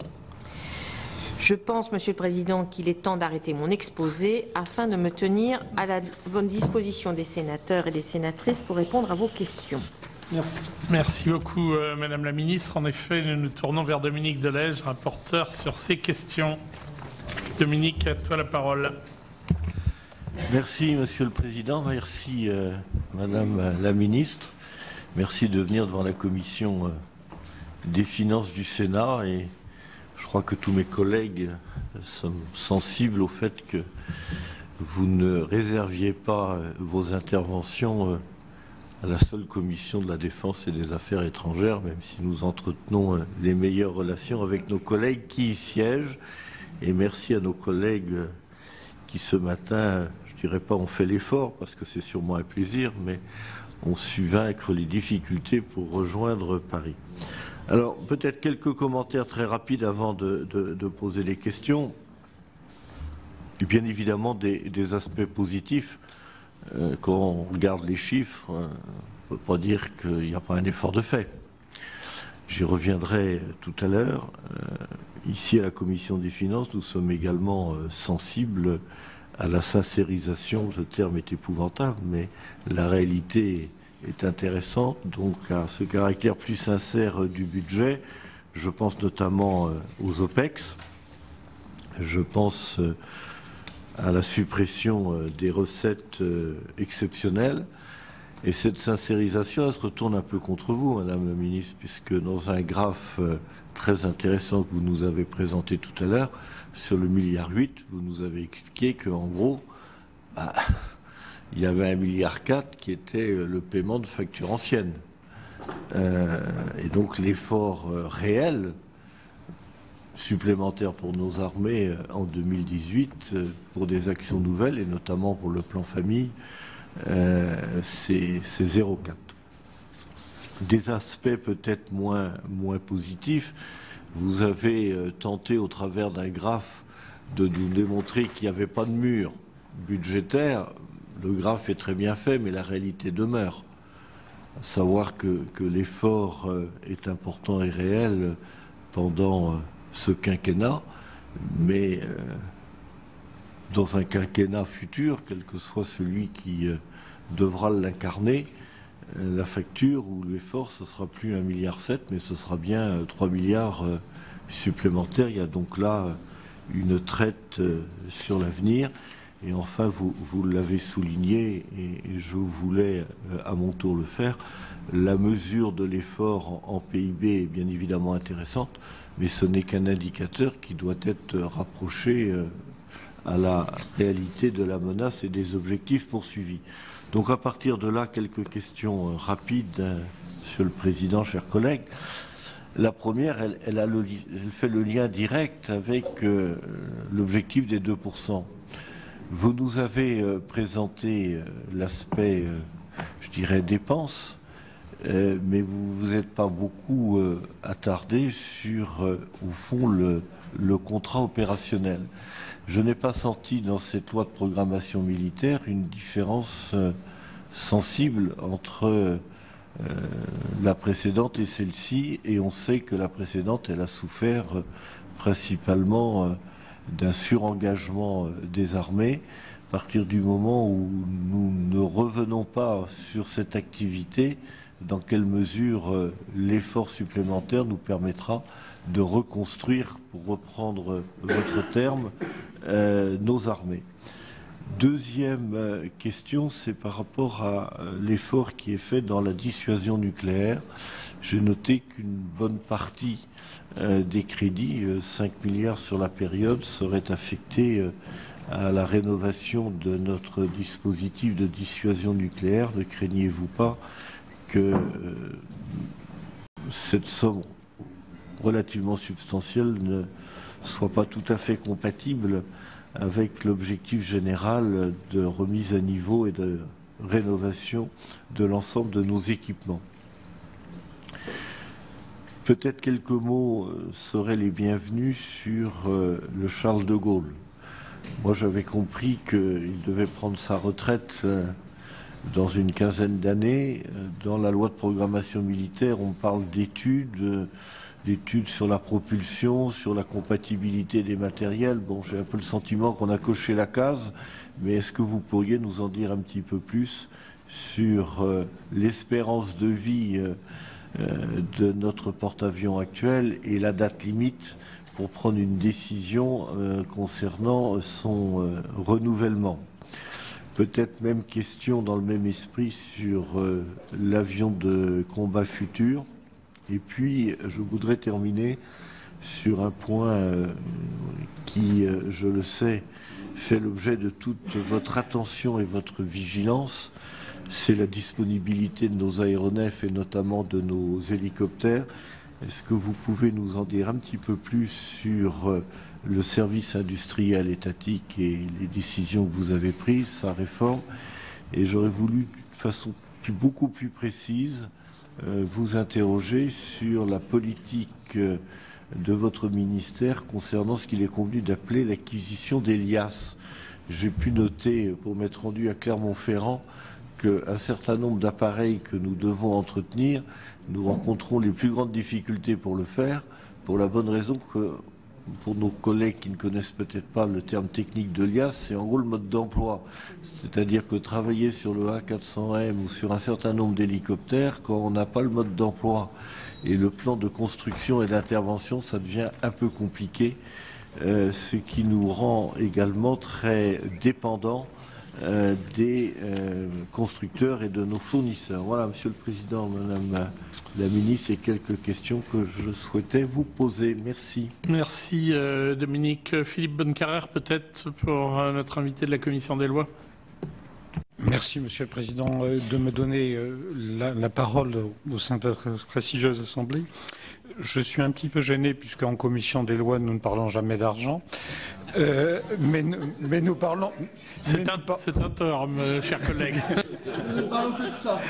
Je pense, Monsieur le Président, qu'il est temps d'arrêter mon exposé afin de me tenir à la bonne disposition des sénateurs et des sénatrices pour répondre à vos questions. Merci beaucoup, Madame la Ministre. En effet, nous nous tournons vers Dominique Delège, rapporteur sur ces questions. Dominique, à toi la parole. Merci Monsieur le Président, merci Madame la Ministre, merci de venir devant la Commission des Finances du Sénat et je crois que tous mes collègues sont sensibles au fait que vous ne réserviez pas vos interventions à la seule Commission de la Défense et des Affaires étrangères, même si nous entretenons les meilleures relations avec nos collègues qui y siègent. Et merci à nos collègues qui ce matin, je ne dirais pas ont fait l'effort, parce que c'est sûrement un plaisir, mais ont su vaincre les difficultés pour rejoindre Paris. Alors, peut-être quelques commentaires très rapides avant de poser les questions. Et bien évidemment, des aspects positifs. Quand on regarde les chiffres, on ne peut pas dire qu'il n'y a pas un effort de fait. J'y reviendrai tout à l'heure. Ici, à la Commission des Finances, nous sommes également sensibles à la sincérisation. Ce terme est épouvantable, mais la réalité est intéressante. Donc, à ce caractère plus sincère du budget, je pense notamment aux OPEX. Je pense à la suppression des recettes exceptionnelles. Et cette sincérisation, elle se retourne un peu contre vous, Madame la Ministre, puisque dans un graphe très intéressant que vous nous avez présenté tout à l'heure, sur le 1,8 milliard, vous nous avez expliqué qu'en gros, il y avait 1,4 milliard qui était le paiement de factures anciennes. Et donc l'effort réel supplémentaire pour nos armées en 2018 pour des actions nouvelles, et notamment pour le plan famille, c'est 0,4. Des aspects peut-être moins positifs. Vous avez tenté au travers d'un graphe de nous démontrer qu'il n'y avait pas de mur budgétaire. Le graphe est très bien fait, mais la réalité demeure. À savoir que l'effort est important et réel pendant ce quinquennat, mais dans un quinquennat futur, quel que soit celui qui devra l'incarner, la facture ou l'effort, ce ne sera plus 1,7 milliard, mais ce sera bien 3 milliards supplémentaires. Il y a donc là une traite sur l'avenir. Et enfin, vous l'avez souligné, et je voulais à mon tour le faire, la mesure de l'effort en PIB est bien évidemment intéressante, mais ce n'est qu'un indicateur qui doit être rapproché à la réalité de la menace et des objectifs poursuivis. Donc à partir de là, quelques questions rapides, Monsieur le Président, chers collègues. La première, elle fait le lien direct avec l'objectif des 2%. Vous nous avez présenté l'aspect, je dirais, dépenses, mais vous vous êtes pas beaucoup attardé sur, au fond, le contrat opérationnel. Je n'ai pas senti dans cette loi de programmation militaire une différence sensible entre la précédente et celle-ci, et on sait que la précédente, elle a souffert principalement d'un surengagement des armées. À partir du moment où nous ne revenons pas sur cette activité, dans quelle mesure l'effort supplémentaire nous permettra de reconstruire, pour reprendre votre terme, nos armées. Deuxième question, c'est par rapport à l'effort qui est fait dans la dissuasion nucléaire. J'ai noté qu'une bonne partie des crédits, 5 milliards sur la période, seraient affectés à la rénovation de notre dispositif de dissuasion nucléaire. Ne craignez-vous pas que cette somme relativement substantielle ne soit pas tout à fait compatible avec l'objectif général de remise à niveau et de rénovation de l'ensemble de nos équipements? Peut-être quelques mots seraient les bienvenus sur le Charles de Gaulle. Moi, j'avais compris qu'il devait prendre sa retraite dans une quinzaine d'années. Dans la loi de programmation militaire, on parle d'études sur la propulsion, sur la compatibilité des matériels. Bon, j'ai un peu le sentiment qu'on a coché la case, mais est-ce que vous pourriez nous en dire un petit peu plus sur l'espérance de vie de notre porte-avions actuel et la date limite pour prendre une décision concernant son renouvellement. Peut-être même question dans le même esprit sur l'avion de combat futur. Et puis, je voudrais terminer sur un point qui, je le sais, fait l'objet de toute votre attention et votre vigilance. C'est la disponibilité de nos aéronefs et notamment de nos hélicoptères. Est-ce que vous pouvez nous en dire un petit peu plus sur le service industriel étatique et les décisions que vous avez prises, sa réforme? Et j'aurais voulu, de façon beaucoup plus précise, vous interroger sur la politique de votre ministère concernant ce qu'il est convenu d'appeler l'acquisition d'Elias. J'ai pu noter, pour m'être rendu à Clermont-Ferrand, qu'un certain nombre d'appareils que nous devons entretenir, nous rencontrons les plus grandes difficultés pour le faire, pour la bonne raison que, pour nos collègues qui ne connaissent peut-être pas le terme technique de l'IAS, c'est en gros le mode d'emploi. C'est-à-dire que travailler sur le A400M ou sur un certain nombre d'hélicoptères, quand on n'a pas le mode d'emploi et le plan de construction et d'intervention, ça devient un peu compliqué, ce qui nous rend également très dépendants des constructeurs et de nos fournisseurs. Voilà, Monsieur le Président, Madame la Ministre, et quelques questions que je souhaitais vous poser. Merci. Merci Dominique. Philippe Bonnecarrère, peut-être pour notre invité de la Commission des lois. Merci Monsieur le Président de me donner la parole au sein de votre prestigieuse Assemblée. Je suis un petit peu gêné puisqu'en Commission des lois nous ne parlons jamais d'argent. Mais nous parlons... C'est un tort, chers collègues. Nous ne parlons que de ça.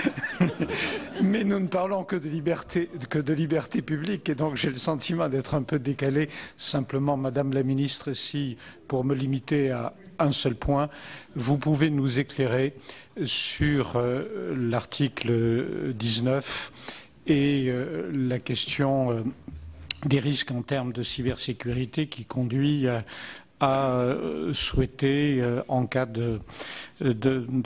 Mais nous ne parlons que de liberté publique, et donc j'ai le sentiment d'être un peu décalé. Simplement, Madame la Ministre, si, pour me limiter à un seul point, vous pouvez nous éclairer sur l'article 19 et la question des risques en termes de cybersécurité qui conduit à souhaiter, en cas de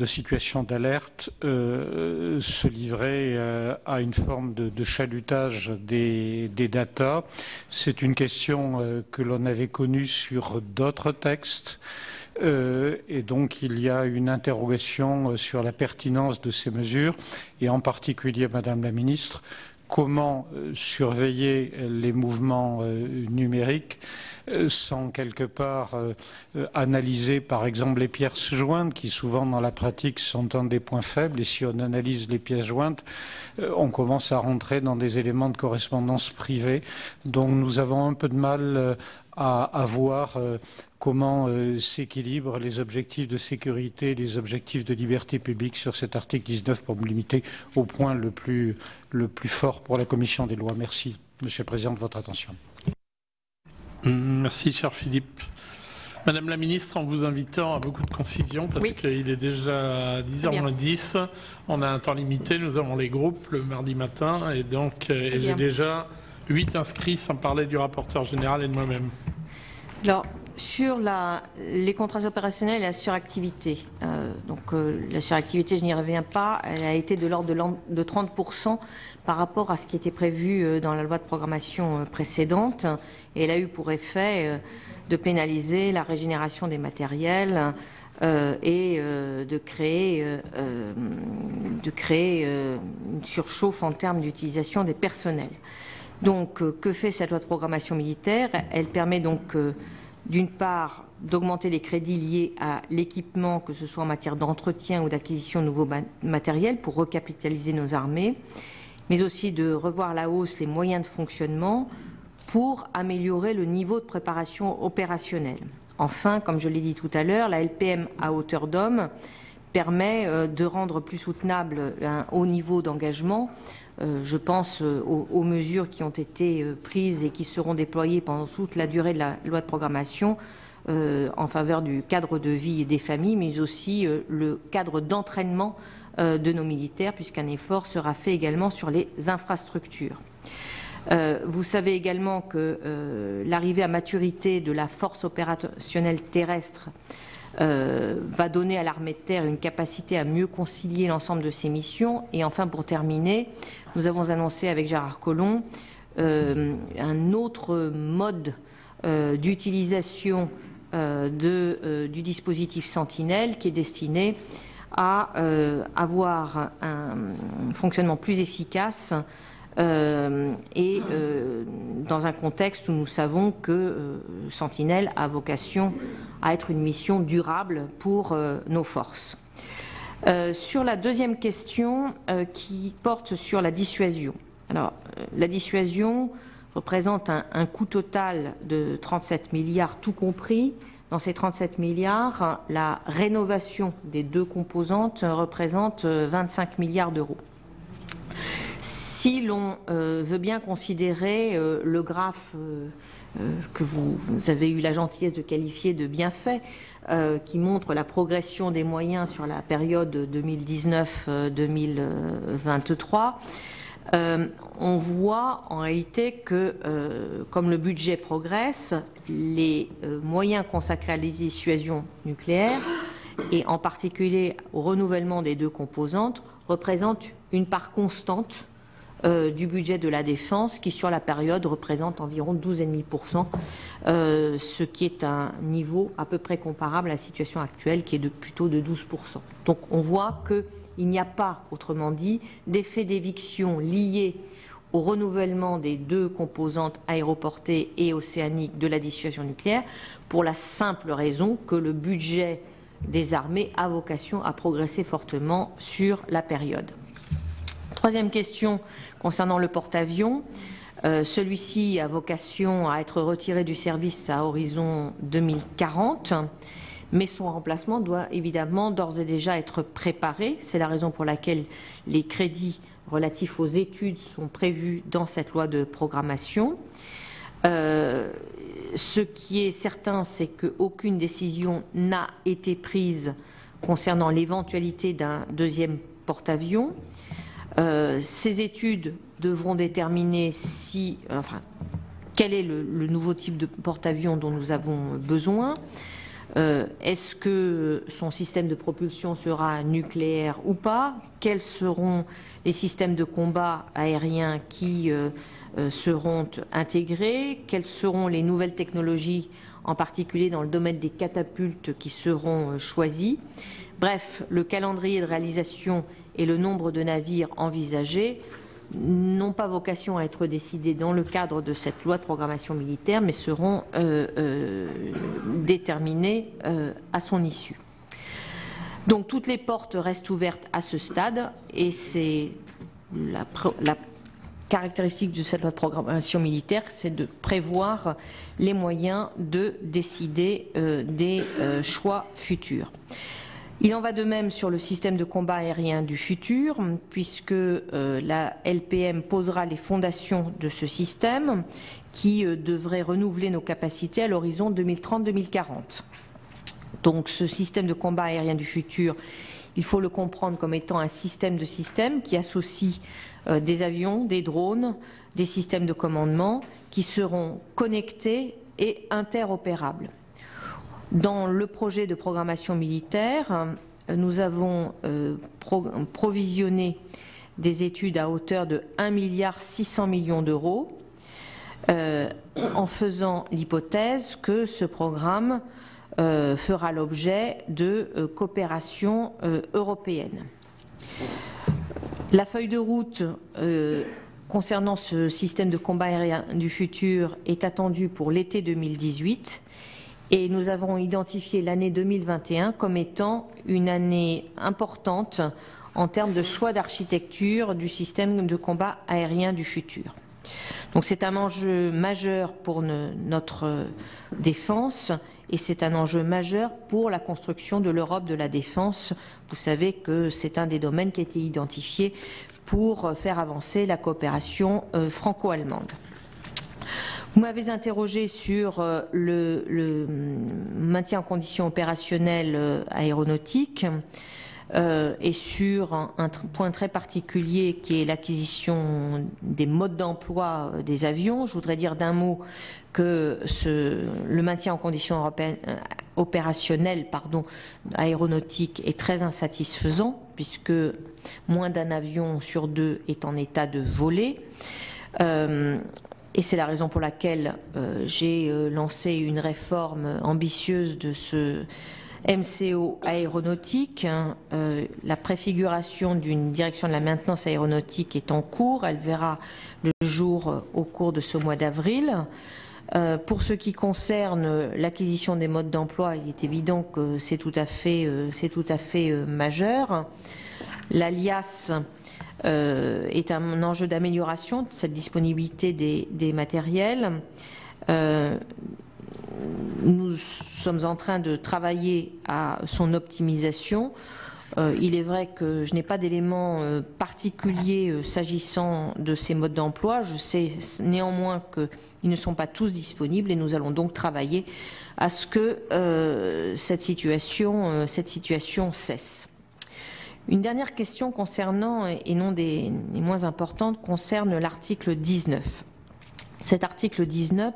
situation d'alerte, se livrer à une forme de chalutage des datas. C'est une question que l'on avait connue sur d'autres textes. Et donc il y a une interrogation sur la pertinence de ces mesures, et en particulier, Madame la Ministre, comment surveiller les mouvements numériques sans quelque part analyser par exemple les pièces jointes qui souvent dans la pratique sont un des points faibles, et si on analyse les pièces jointes on commence à rentrer dans des éléments de correspondance privée, donc nous avons un peu de mal à voir comment s'équilibrent les objectifs de sécurité et les objectifs de liberté publique sur cet article 19 pour me limiter au point le plus fort pour la Commission des lois. Merci, Monsieur le Président, de votre attention. Merci, cher Philippe. Madame la Ministre, en vous invitant à beaucoup de concision, parce qu'il est déjà 10h10, on a un temps limité, nous avons les groupes le mardi matin, et donc j'ai déjà 8 inscrits, sans parler du rapporteur général et de moi-même. Alors, sur les contrats opérationnels et la suractivité, la suractivité, je n'y reviens pas, elle a été de l'ordre de 30% par rapport à ce qui était prévu dans la loi de programmation précédente, et elle a eu pour effet de pénaliser la régénération des matériels et de créer une surchauffe en termes d'utilisation des personnels. Donc, que fait cette loi de programmation militaire? Elle permet donc, d'une part, d'augmenter les crédits liés à l'équipement, que ce soit en matière d'entretien ou d'acquisition de nouveaux matériels pour recapitaliser nos armées, mais aussi de revoir à la hausse les moyens de fonctionnement pour améliorer le niveau de préparation opérationnelle. Enfin, comme je l'ai dit tout à l'heure, la LPM à hauteur d'homme permet de rendre plus soutenable un haut niveau d'engagement. Je pense aux mesures qui ont été prises et qui seront déployées pendant toute la durée de la loi de programmation en faveur du cadre de vie des familles, mais aussi le cadre d'entraînement de nos militaires, puisqu'un effort sera fait également sur les infrastructures. Vous savez également que l'arrivée à maturité de la force opérationnelle terrestre va donner à l'armée de terre une capacité à mieux concilier l'ensemble de ses missions. Et enfin, pour terminer, nous avons annoncé avec Gérard Collomb un autre mode d'utilisation du dispositif Sentinelle qui est destiné à avoir un fonctionnement plus efficace et dans un contexte où nous savons que Sentinelle a vocation à être une mission durable pour nos forces. Sur la deuxième question qui porte sur la dissuasion. Alors, la dissuasion représente un coût total de 37 milliards tout compris. Dans ces 37 milliards, la rénovation des deux composantes représente 25 milliards d'euros. Si l'on veut bien considérer le graphe que vous avez eu la gentillesse de qualifier de bien fait, qui montre la progression des moyens sur la période 2019-2023, on voit en réalité que, comme le budget progresse, les moyens consacrés à la dissuasion nucléaire, et en particulier au renouvellement des deux composantes, représentent une part constante du budget de la défense, qui sur la période représente environ 12,5%, ce qui est un niveau à peu près comparable à la situation actuelle, qui est plutôt de 12%. Donc on voit qu'il n'y a pas, autrement dit, d'effet d'éviction lié au renouvellement des deux composantes aéroportées et océaniques de la dissuasion nucléaire, pour la simple raison que le budget des armées a vocation à progresser fortement sur la période. Troisième question concernant le porte-avions. Celui-ci a vocation à être retiré du service à horizon 2040, mais son remplacement doit évidemment d'ores et déjà être préparé. C'est la raison pour laquelle les crédits relatifs aux études sont prévus dans cette loi de programmation. Ce qui est certain, c'est qu'aucune décision n'a été prise concernant l'éventualité d'un deuxième porte-avions. Ces études devront déterminer quel est le nouveau type de porte-avions dont nous avons besoin. Est-ce que son système de propulsion sera nucléaire ou pas? Quels seront les systèmes de combat aérien qui seront intégrés? Quelles seront les nouvelles technologies, en particulier dans le domaine des catapultes, qui seront choisies? Bref, le calendrier de réalisation et le nombre de navires envisagés n'ont pas vocation à être décidés dans le cadre de cette loi de programmation militaire, mais seront déterminés à son issue. Donc toutes les portes restent ouvertes à ce stade, et c'est la caractéristique de cette loi de programmation militaire, c'est de prévoir les moyens de décider des choix futurs. Il en va de même sur le système de combat aérien du futur, puisque la LPM posera les fondations de ce système qui devrait renouveler nos capacités à l'horizon 2030-2040. Donc ce système de combat aérien du futur, il faut le comprendre comme étant un système de systèmes qui associe des avions, des drones, des systèmes de commandement qui seront connectés et interopérables. Dans le projet de programmation militaire, nous avons provisionné des études à hauteur de 1,6 milliard d'euros, en faisant l'hypothèse que ce programme fera l'objet de coopération européenne. La feuille de route concernant ce système de combat aérien du futur est attendue pour l'été 2018. Et nous avons identifié l'année 2021 comme étant une année importante en termes de choix d'architecture du système de combat aérien du futur. Donc c'est un enjeu majeur pour notre défense, et c'est un enjeu majeur pour la construction de l'Europe de la défense. Vous savez que c'est un des domaines qui a été identifié pour faire avancer la coopération franco-allemande. Vous m'avez interrogé sur le maintien en condition opérationnelle aéronautique et sur un point très particulier qui est l'acquisition des modes d'emploi des avions. Je voudrais dire d'un mot que le maintien en condition opérationnelle aéronautique est très insatisfaisant, puisque moins d'un avion sur deux est en état de voler. et c'est la raison pour laquelle j'ai lancé une réforme ambitieuse de ce MCO aéronautique. La préfiguration d'une direction de la maintenance aéronautique est en cours. Elle verra le jour au cours de ce mois d'avril. Pour ce qui concerne l'acquisition des modes d'emploi, il est évident que c'est tout à fait majeur. L'alias est un enjeu d'amélioration de cette disponibilité des matériels. Nous sommes en train de travailler à son optimisation. Il est vrai que je n'ai pas d'éléments particuliers s'agissant de ces modes d'emploi. Je sais néanmoins qu'ils ne sont pas tous disponibles et nous allons donc travailler à ce que cette situation cesse. Une dernière question concernant, et non des moins importantes, concerne l'article 19. Cet article 19,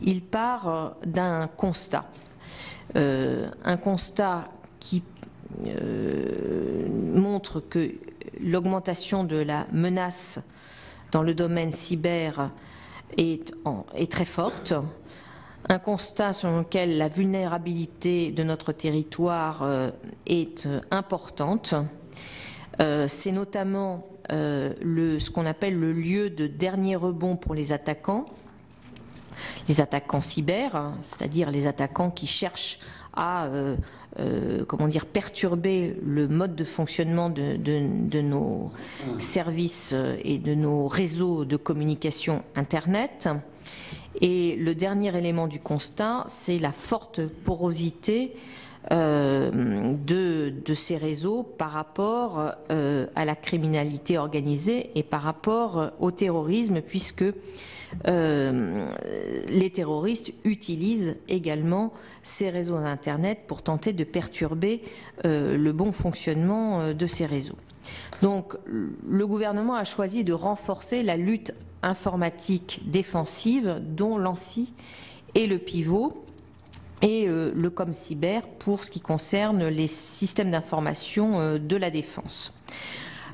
il part d'un constat. Un constat qui montre que l'augmentation de la menace dans le domaine cyber est très forte. Un constat selon lequel la vulnérabilité de notre territoire est importante. C'est notamment ce qu'on appelle le lieu de dernier rebond pour les attaquants cyber, c'est-à-dire les attaquants qui cherchent à perturber le mode de fonctionnement de nos services et de nos réseaux de communication Internet. Et le dernier élément du constat, c'est la forte porosité de ces réseaux par rapport à la criminalité organisée et par rapport au terrorisme, puisque les terroristes utilisent également ces réseaux d'Internet pour tenter de perturber le bon fonctionnement de ces réseaux. Donc, le gouvernement a choisi de renforcer la lutte informatique défensive, dont l'ANSSI est le pivot, et le ComCyber pour ce qui concerne les systèmes d'information de la défense.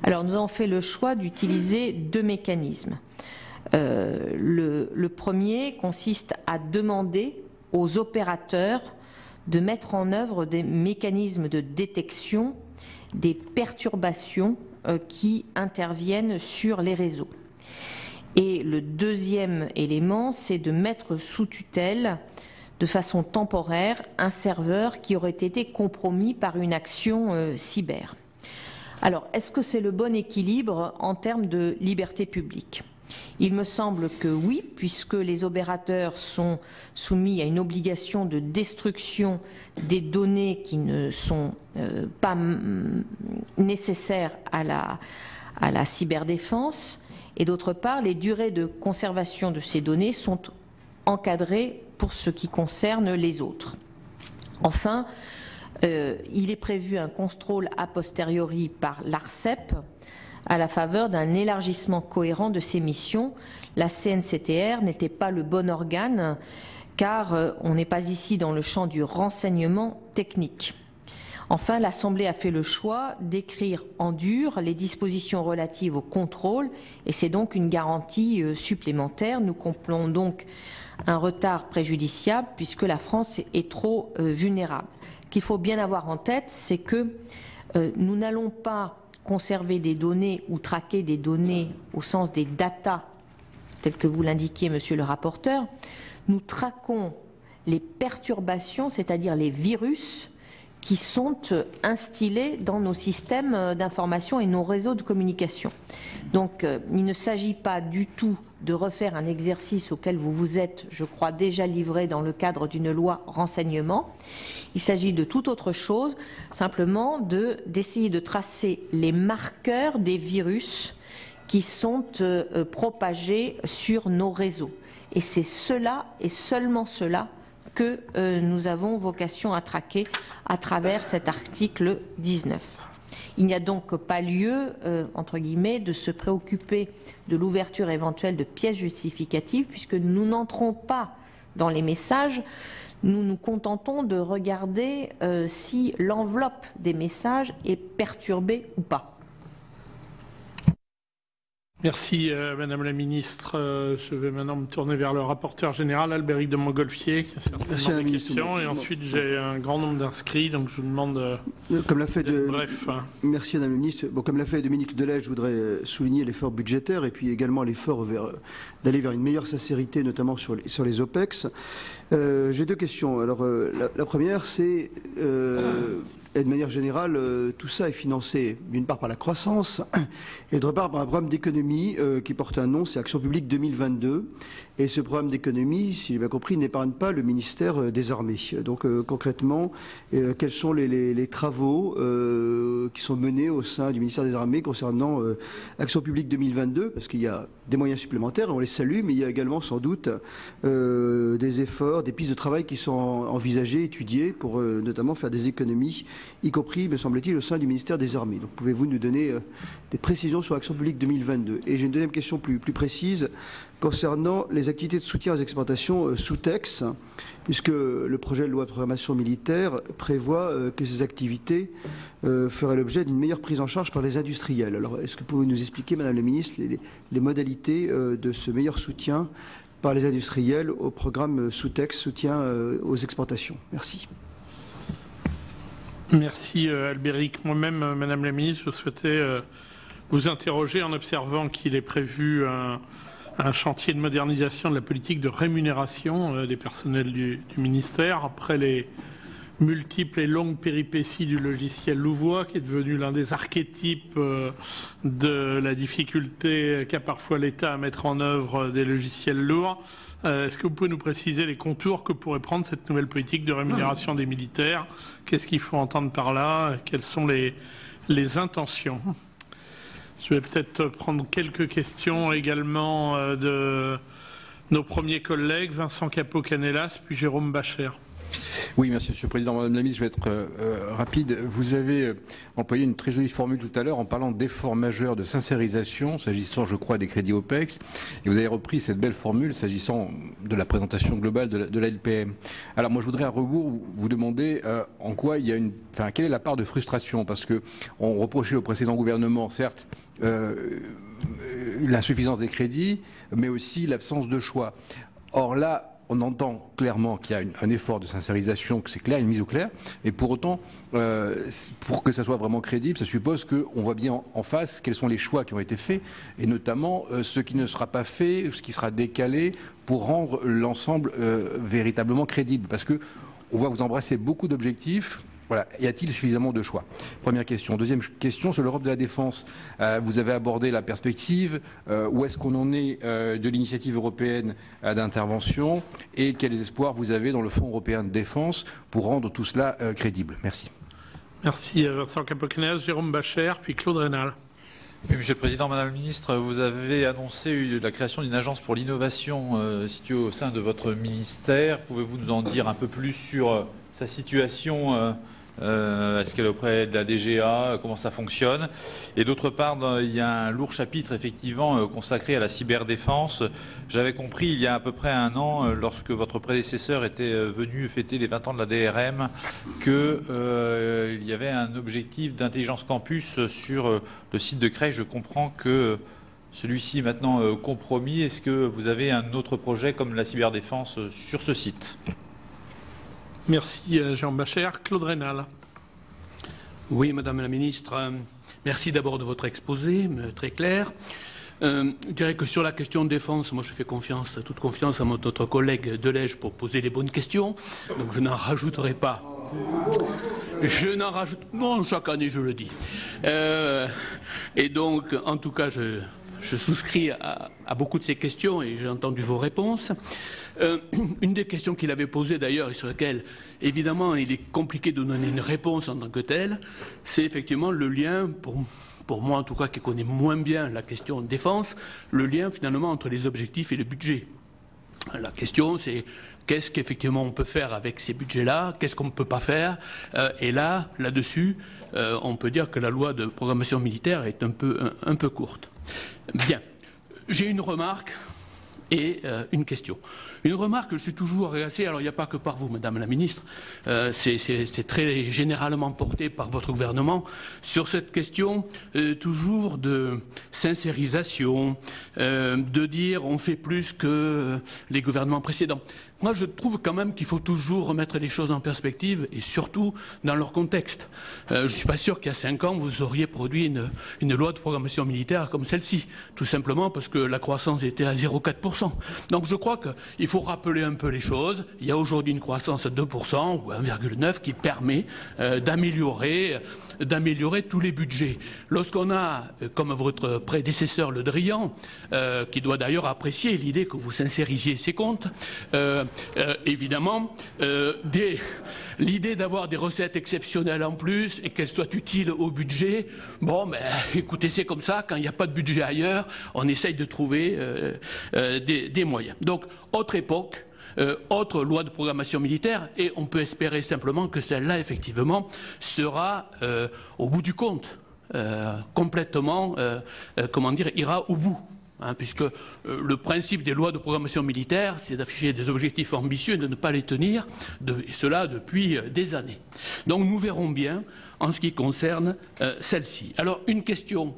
Alors, nous avons fait le choix d'utiliser deux mécanismes. Le premier consiste à demander aux opérateurs de mettre en œuvre des mécanismes de détection des perturbations qui interviennent sur les réseaux. Et le deuxième élément, c'est de mettre sous tutelle de façon temporaire un serveur qui aurait été compromis par une action cyber. Alors, est-ce que c'est le bon équilibre en termes de liberté publique ? Il me semble que oui, puisque les opérateurs sont soumis à une obligation de destruction des données qui ne sont pas nécessaires à la cyberdéfense, et d'autre part, les durées de conservation de ces données sont encadrées pour ce qui concerne les autres. Enfin, il est prévu un contrôle a posteriori par l'ARCEP à la faveur d'un élargissement cohérent de ses missions. La CNCTR n'était pas le bon organe car on n'est pas ici dans le champ du renseignement technique. Enfin, l'Assemblée a fait le choix d'écrire en dur les dispositions relatives au contrôle et c'est donc une garantie supplémentaire. Nous comprenons donc un retard préjudiciable puisque la France est trop vulnérable. Ce qu'il faut bien avoir en tête, c'est que nous n'allons pas conserver des données ou traquer des données au sens des data, tel que vous l'indiquiez, monsieur le rapporteur. Nous traquons les perturbations, c'est-à-dire les virus qui sont instillés dans nos systèmes d'information et nos réseaux de communication. Donc, il ne s'agit pas du tout de refaire un exercice auquel vous vous êtes, je crois, déjà livré dans le cadre d'une loi renseignement. Il s'agit de toute autre chose, simplement d'essayer de tracer les marqueurs des virus qui sont propagés sur nos réseaux. Et c'est cela et seulement cela que nous avons vocation à traquer à travers cet article 19. Il n'y a donc pas lieu, entre guillemets, de se préoccuper de l'ouverture éventuelle de pièces justificatives puisque nous n'entrons pas dans les messages, nous nous contentons de regarder si l'enveloppe des messages est perturbée ou pas. Merci Madame la Ministre. Je vais maintenant me tourner vers le rapporteur général, Albéric de Montgolfier, qui a certainement des questions. Et ensuite, j'ai un grand nombre d'inscrits, donc je vous demande comme l'a fait bref. Merci Madame la Ministre. Bon, comme l'a fait Dominique Delège, je voudrais souligner l'effort budgétaire et puis également l'effort d'aller vers une meilleure sincérité, notamment sur les OPEX. J'ai deux questions. Alors, la première, c'est, et de manière générale, tout ça est financé d'une part par la croissance et d'autre part par un programme d'économie qui porte un nom, c'est Action publique 2022. Et ce programme d'économie, si j'ai bien compris, n'épargne pas le ministère des Armées. Donc concrètement, quels sont les travaux qui sont menés au sein du ministère des Armées concernant Action publique 2022? Parce qu'il y a des moyens supplémentaires, on les salue, mais il y a également sans doute des efforts, des pistes de travail qui sont envisagées, étudiées pour notamment faire des économies, y compris, me semble-t-il, au sein du ministère des Armées. Donc pouvez-vous nous donner des précisions sur Action publique 2022? Et j'ai une deuxième question plus précise concernant les activités de soutien aux exportations sous texte, puisque le projet de loi de programmation militaire prévoit que ces activités feraient l'objet d'une meilleure prise en charge par les industriels. Alors, est-ce que vous pouvez nous expliquer, Madame la Ministre, les modalités de ce meilleur soutien par les industriels au programme sous texte soutien aux exportations? Merci. Merci Albéric. Moi-même, Madame la Ministre, je souhaitais vous interroger en observant qu'il est prévu un chantier de modernisation de la politique de rémunération des personnels du ministère, après les multiples et longues péripéties du logiciel Louvois, qui est devenu l'un des archétypes de la difficulté qu'a parfois l'État à mettre en œuvre des logiciels lourds. Est-ce que vous pouvez nous préciser les contours que pourrait prendre cette nouvelle politique de rémunération des militaires? Qu'est-ce qu'il faut entendre par là? Quelles sont les intentions? Je vais peut-être prendre quelques questions également de nos premiers collègues, Vincent Capo-Canelas, puis Jérôme Bacher. Oui, merci Monsieur le Président. Madame la Ministre, je vais être rapide. Vous avez employé une très jolie formule tout à l'heure en parlant d'efforts majeurs de sincérisation, s'agissant, je crois, des crédits OPEX. Et vous avez repris cette belle formule s'agissant de la présentation globale de la LPM. Alors moi, je voudrais à rebours vous demander en quoi il y a quelle est la part de frustration, parce que on reprochait au précédent gouvernement, certes, l'insuffisance des crédits, mais aussi l'absence de choix. Or là, on entend clairement qu'il y a un effort de sincérisation, que c'est clair, une mise au clair, et pour autant, pour que ça soit vraiment crédible, ça suppose qu'on voit bien en face quels sont les choix qui ont été faits, et notamment ce qui ne sera pas fait, ce qui sera décalé, pour rendre l'ensemble véritablement crédible. Parce que on voit que vous embrassez beaucoup d'objectifs. Voilà. Y a-t-il suffisamment de choix? Première question. Deuxième question, sur l'Europe de la défense. Vous avez abordé la perspective. Où est-ce qu'on en est de l'initiative européenne d'intervention? Et quels espoirs vous avez dans le Fonds européen de défense pour rendre tout cela crédible? Merci. Merci Vincent Capo-Canelas, Jérôme Bacher, puis Claude Rénal. Oui, Monsieur le Président, Madame la Ministre, vous avez annoncé la création d'une agence pour l'innovation située au sein de votre ministère. Pouvez-vous nous en dire un peu plus sur sa situation? Est-ce qu'elle est auprès de la DGA? Comment ça fonctionne? Et d'autre part, il y a un lourd chapitre effectivement consacré à la cyberdéfense. J'avais compris il y a à peu près un an, lorsque votre prédécesseur était venu fêter les 20 ans de la DRM, qu'il y avait un objectif d'intelligence campus sur le site de Creil. Je comprends que celui-ci est maintenant compromis. Est-ce que vous avez un autre projet comme la cyberdéfense sur ce site? Merci Jean Bacher. Claude Rénal. Oui, Madame la Ministre, merci d'abord de votre exposé, très clair. Je dirais que sur la question de défense, moi je fais toute confiance à notre collègue Delège pour poser les bonnes questions, donc je n'en rajouterai pas. Non, chaque année je le dis. Et donc, en tout cas, je souscris à beaucoup de ces questions et j'ai entendu vos réponses. Une des questions qu'il avait posées d'ailleurs et sur laquelle évidemment il est compliqué de donner une réponse en tant que telle, c'est effectivement le lien, pour moi en tout cas qui connaît moins bien la question de défense, le lien finalement entre les objectifs et le budget. La question c'est qu'est-ce qu'effectivement on peut faire avec ces budgets-là, qu'est-ce qu'on ne peut pas faire, et là-dessus, on peut dire que la loi de programmation militaire est un peu courte. Bien, j'ai une remarque et une question. Une remarque, je suis toujours agacé, alors il n'y a pas que par vous, Madame la Ministre, c'est très généralement porté par votre gouvernement, sur cette question toujours de sincérisation, de dire on fait plus que les gouvernements précédents. Moi, je trouve quand même qu'il faut toujours remettre les choses en perspective et surtout dans leur contexte. Je ne suis pas sûr qu'il y a 5 ans, vous auriez produit une loi de programmation militaire comme celle-ci, tout simplement parce que la croissance était à 0,4%. Donc je crois qu'il faut rappeler un peu les choses. Il y a aujourd'hui une croissance à 2% ou 1,9% qui permet d'améliorer tous les budgets. Lorsqu'on a, comme votre prédécesseur Le Drian, qui doit d'ailleurs apprécier l'idée que vous sincérisiez ces comptes, évidemment, l'idée d'avoir des recettes exceptionnelles en plus et qu'elles soient utiles au budget, bon, ben, écoutez, c'est comme ça, quand il n'y a pas de budget ailleurs, on essaye de trouver des moyens. Donc, autre époque, autre loi de programmation militaire, et on peut espérer simplement que celle-là, effectivement, sera au bout du compte, complètement, comment dire, ira au bout. Puisque le principe des lois de programmation militaire, c'est d'afficher des objectifs ambitieux et de ne pas les tenir, et cela depuis des années. Donc nous verrons bien en ce qui concerne celle-ci. Alors une question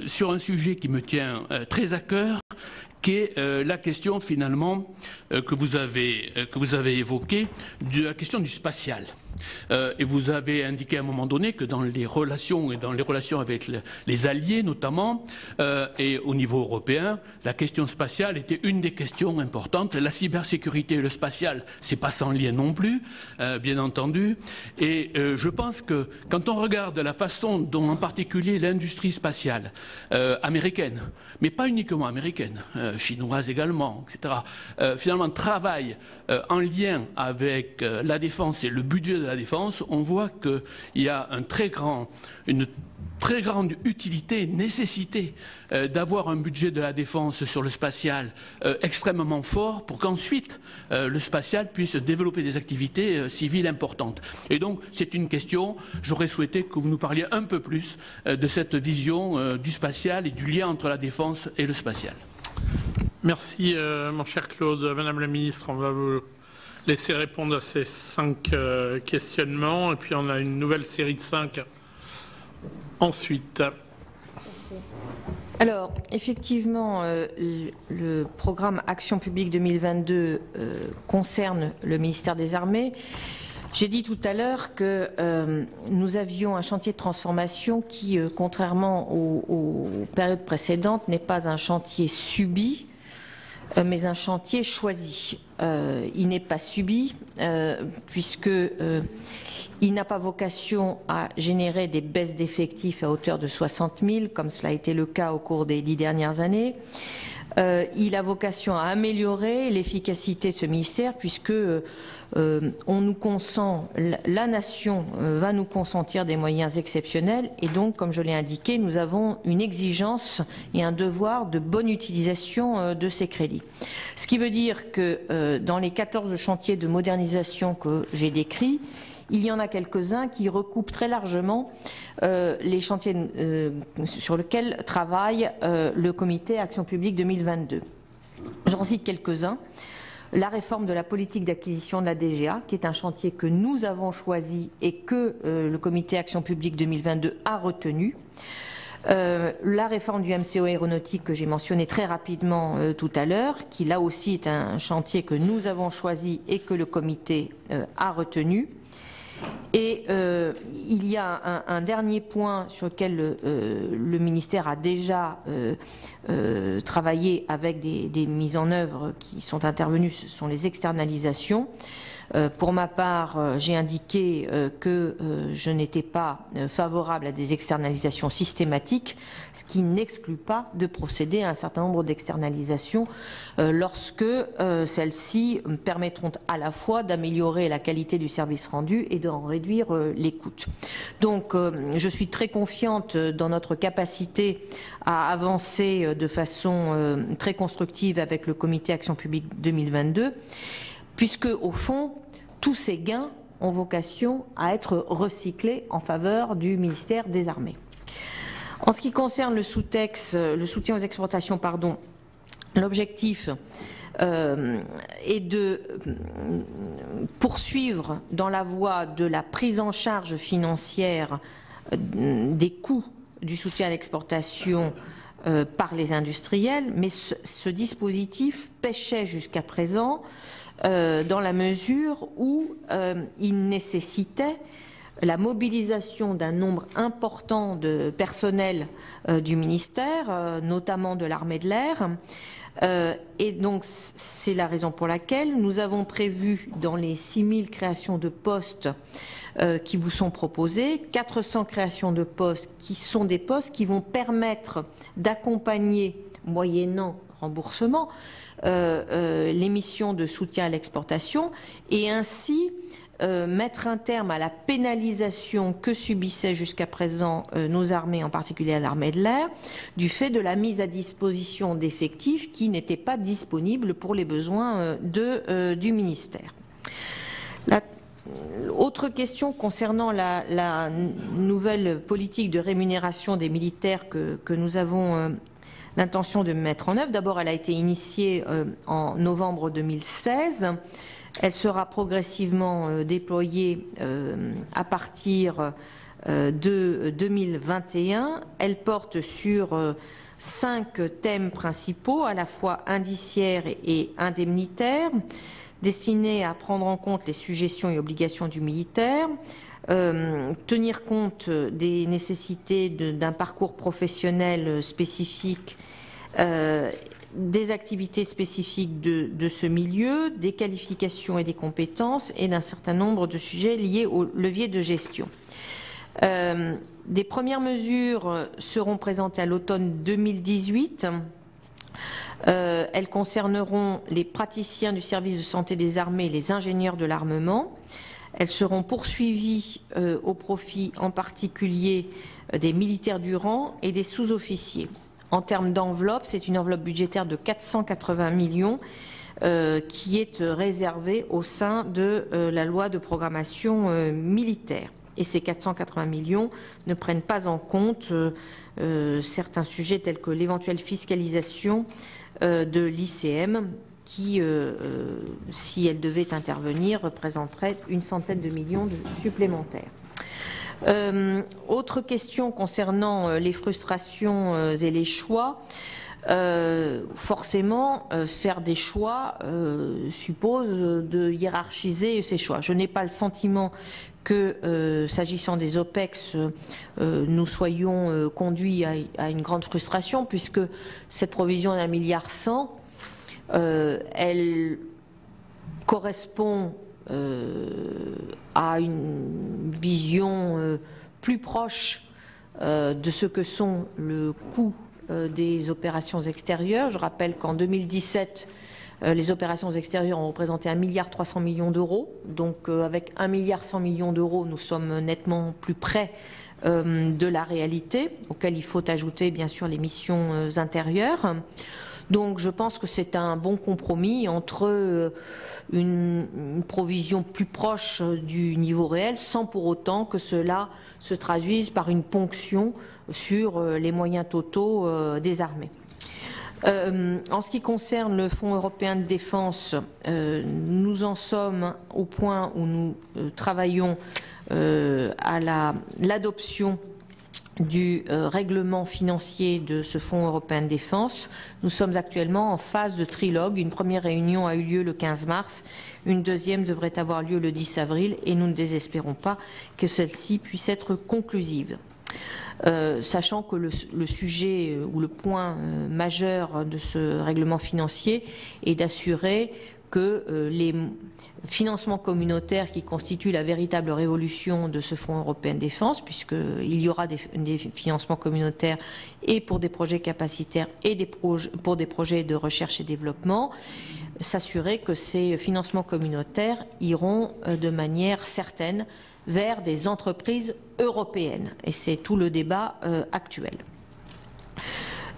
sur un sujet qui me tient très à cœur, qui est la question finalement que vous avez évoquée, de la question du spatial. Et vous avez indiqué à un moment donné que dans les relations avec les alliés notamment, et au niveau européen, la question spatiale était une des questions importantes. La cybersécurité et le spatial, c'est pas sans lien non plus, bien entendu. Et je pense que quand on regarde la façon dont en particulier l'industrie spatiale américaine, mais pas uniquement américaine, chinoise également, etc., finalement travaille en lien avec la défense et le budget de la défense, on voit qu'il y a une très grande utilité, nécessité d'avoir un budget de la défense sur le spatial extrêmement fort pour qu'ensuite le spatial puisse développer des activités civiles importantes. Et donc c'est une question, j'aurais souhaité que vous nous parliez un peu plus de cette vision du spatial et du lien entre la défense et le spatial. Merci mon cher Claude. Madame la Ministre, on va vous laisser répondre à ces 5 questionnements et puis on a une nouvelle série de 5 ensuite. Alors, effectivement, le programme Action publique 2022 concerne le ministère des Armées. J'ai dit tout à l'heure que nous avions un chantier de transformation qui, contrairement aux périodes précédentes, n'est pas un chantier subi, mais un chantier choisi. Il n'est pas subi, puisque il n'a pas vocation à générer des baisses d'effectifs à hauteur de 60 000, comme cela a été le cas au cours des 10 dernières années. Il a vocation à améliorer l'efficacité de ce ministère, puisque on nous consent, la nation va nous consentir des moyens exceptionnels, et donc, comme je l'ai indiqué, nous avons une exigence et un devoir de bonne utilisation de ces crédits. Ce qui veut dire que dans les 14 chantiers de modernisation que j'ai décrits, il y en a quelques-uns qui recoupent très largement les chantiers sur lesquels travaille le comité Action publique 2022. J'en cite quelques-uns. La réforme de la politique d'acquisition de la DGA, qui est un chantier que nous avons choisi et que le comité Action publique 2022 a retenu. La réforme du MCO aéronautique que j'ai mentionné très rapidement tout à l'heure, qui là aussi est un chantier que nous avons choisi et que le comité a retenu. Et il y a un dernier point sur lequel le ministère a déjà travaillé avec des mises en œuvre qui sont intervenues, ce sont les externalisations. Pour ma part, j'ai indiqué que je n'étais pas favorable à des externalisations systématiques, ce qui n'exclut pas de procéder à un certain nombre d'externalisations lorsque celles-ci permettront à la fois d'améliorer la qualité du service rendu et d'en réduire les coûts. Donc, je suis très confiante dans notre capacité à avancer de façon très constructive avec le comité Action publique 2022, puisque, au fond, tous ces gains ont vocation à être recyclés en faveur du ministère des Armées. En ce qui concerne le sous-texte, le soutien aux exportations, L'objectif est de poursuivre dans la voie de la prise en charge financière des coûts du soutien à l'exportation par les industriels, mais ce dispositif pêchait jusqu'à présent dans la mesure où il nécessitait la mobilisation d'un nombre important de personnel du ministère, notamment de l'armée de l'air. Et donc c'est la raison pour laquelle nous avons prévu dans les 6000 créations de postes qui vous sont proposées, 400 créations de postes qui sont des postes qui vont permettre d'accompagner, moyennant remboursement, les missions de soutien à l'exportation et ainsi mettre un terme à la pénalisation que subissaient jusqu'à présent nos armées, en particulier l'armée de l'air, du fait de la mise à disposition d'effectifs qui n'étaient pas disponibles pour les besoins du ministère. Autre question concernant la nouvelle politique de rémunération des militaires que nous avons l'intention de mettre en œuvre. D'abord, elle a été initiée en novembre 2016. Elle sera progressivement déployée à partir de 2021. Elle porte sur 5 thèmes principaux, à la fois indiciaires et indemnitaires, destinés à prendre en compte les sujétions et obligations du militaire, tenir compte des nécessités d'un parcours professionnel spécifique, des activités spécifiques de ce milieu, des qualifications et des compétences et d'un certain nombre de sujets liés au levier de gestion. Des premières mesures seront présentées à l'automne 2018. Elles concerneront les praticiens du service de santé des armées et les ingénieurs de l'armement. Elles seront poursuivies au profit en particulier des militaires du rang et des sous-officiers. En termes d'enveloppe, c'est une enveloppe budgétaire de 480 millions qui est réservée au sein de la loi de programmation militaire. Et ces 480 millions ne prennent pas en compte certains sujets tels que l'éventuelle fiscalisation de l'ICM qui, si elle devait intervenir, représenterait une centaine de millions supplémentaires. Autre question concernant les frustrations et les choix. Forcément, faire des choix suppose de hiérarchiser ces choix. Je n'ai pas le sentiment que, s'agissant des OPEX, nous soyons conduits à une grande frustration, puisque cette provision d'1,1 milliard, elle correspond à une vision plus proche de ce que sont le coût des opérations extérieures. Je rappelle qu'en 2017, les opérations extérieures ont représenté 1,3 milliard d'euros. Donc avec 1,1 milliard d'euros, nous sommes nettement plus près de la réalité, auquel il faut ajouter bien sûr les missions intérieures. Donc je pense que c'est un bon compromis entre une provision plus proche du niveau réel, sans pour autant que cela se traduise par une ponction sur les moyens totaux des armées. En ce qui concerne le Fonds européen de défense, nous en sommes au point où nous travaillons à l'adoption du règlement financier de ce Fonds européen de défense. Nous sommes actuellement en phase de trilogue. Une première réunion a eu lieu le 15 mars, une deuxième devrait avoir lieu le 10 avril et nous ne désespérons pas que celle-ci puisse être conclusive. Sachant que le sujet ou le point majeur de ce règlement financier est d'assurer que les financements communautaires qui constituent la véritable révolution de ce Fonds européen de défense, puisqu'il y aura des financements communautaires et pour des projets capacitaires et pour des projets de recherche et développement, s'assurer que ces financements communautaires iront de manière certaine vers des entreprises européennes. Et c'est tout le débat actuel.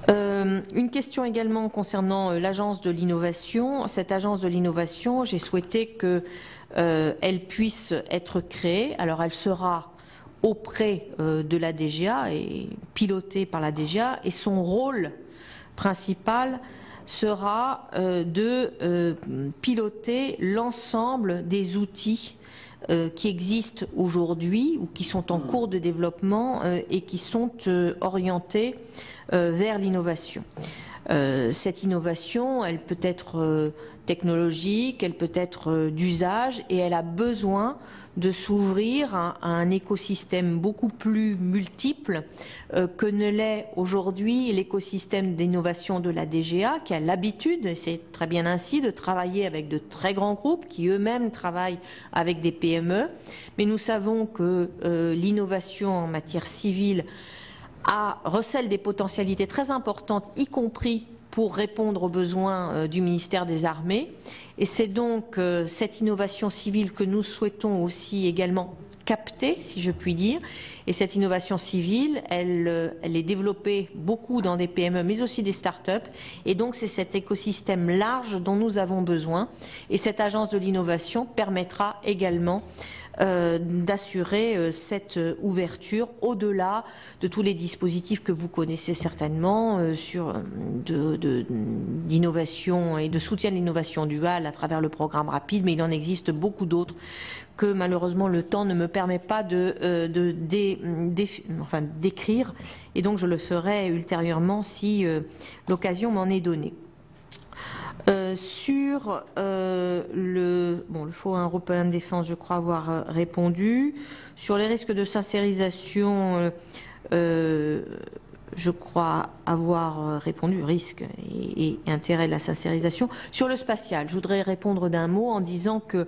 Une question également concernant l'agence de l'innovation. Cette agence de l'innovation, j'ai souhaité qu'elle puisse être créée. Alors elle sera auprès de la DGA et pilotée par la DGA, et son rôle principal sera de piloter l'ensemble des outils qui existent aujourd'hui ou qui sont en cours de développement et qui sont orientés vers l'innovation. Cette innovation, elle peut être technologique, elle peut être d'usage et elle a besoin de s'ouvrir à un écosystème beaucoup plus multiple que ne l'est aujourd'hui l'écosystème d'innovation de la DGA, qui a l'habitude, et c'est très bien ainsi, de travailler avec de très grands groupes qui eux-mêmes travaillent avec des PME. Mais nous savons que l'innovation en matière civile recèle des potentialités très importantes, y compris pour répondre aux besoins du ministère des Armées. Et c'est donc cette innovation civile que nous souhaitons aussi également capter, si je puis dire. Et cette innovation civile, elle est développée beaucoup dans des PME, mais aussi des start-up. Et donc c'est cet écosystème large dont nous avons besoin. Et cette agence de l'innovation permettra également d'assurer cette ouverture au-delà de tous les dispositifs que vous connaissez certainement d'innovation et de soutien de l'innovation duale à travers le programme Rapide, mais il en existe beaucoup d'autres que malheureusement le temps ne me permet pas d'écrire, et donc je le ferai ultérieurement si l'occasion m'en est donnée. Sur le Fonds européen de défense, je crois avoir répondu. Sur les risques de sincérisation, je crois avoir répondu, risque et intérêt de la sincérisation. Sur le spatial, je voudrais répondre d'un mot en disant que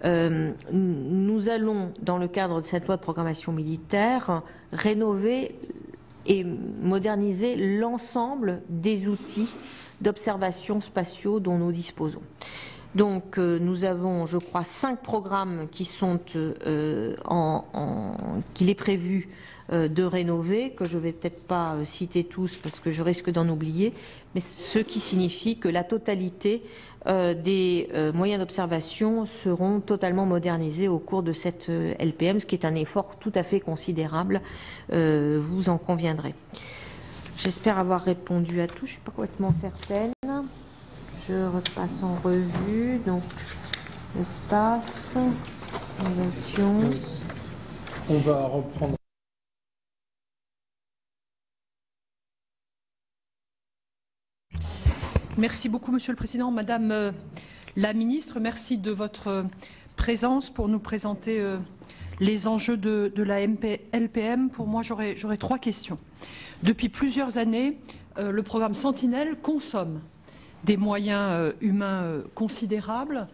nous allons, dans le cadre de cette loi de programmation militaire, rénover et moderniser l'ensemble des outils d'observation spatiaux dont nous disposons. Donc nous avons, je crois, 5 programmes qui sont qu'il est prévu de rénover, que je ne vais peut-être pas citer tous parce que je risque d'en oublier, mais ce qui signifie que la totalité des moyens d'observation seront totalement modernisés au cours de cette LPM, ce qui est un effort tout à fait considérable, vous en conviendrez. J'espère avoir répondu à tout, je ne suis pas complètement certaine. Je repasse en revue, donc espace, innovation. On va reprendre. Merci beaucoup, Monsieur le Président. Madame la Ministre, merci de votre présence pour nous présenter les enjeux de la LPM. Pour moi, j'aurais 3 questions. Depuis plusieurs années, le programme Sentinelle consomme des moyens humains considérables.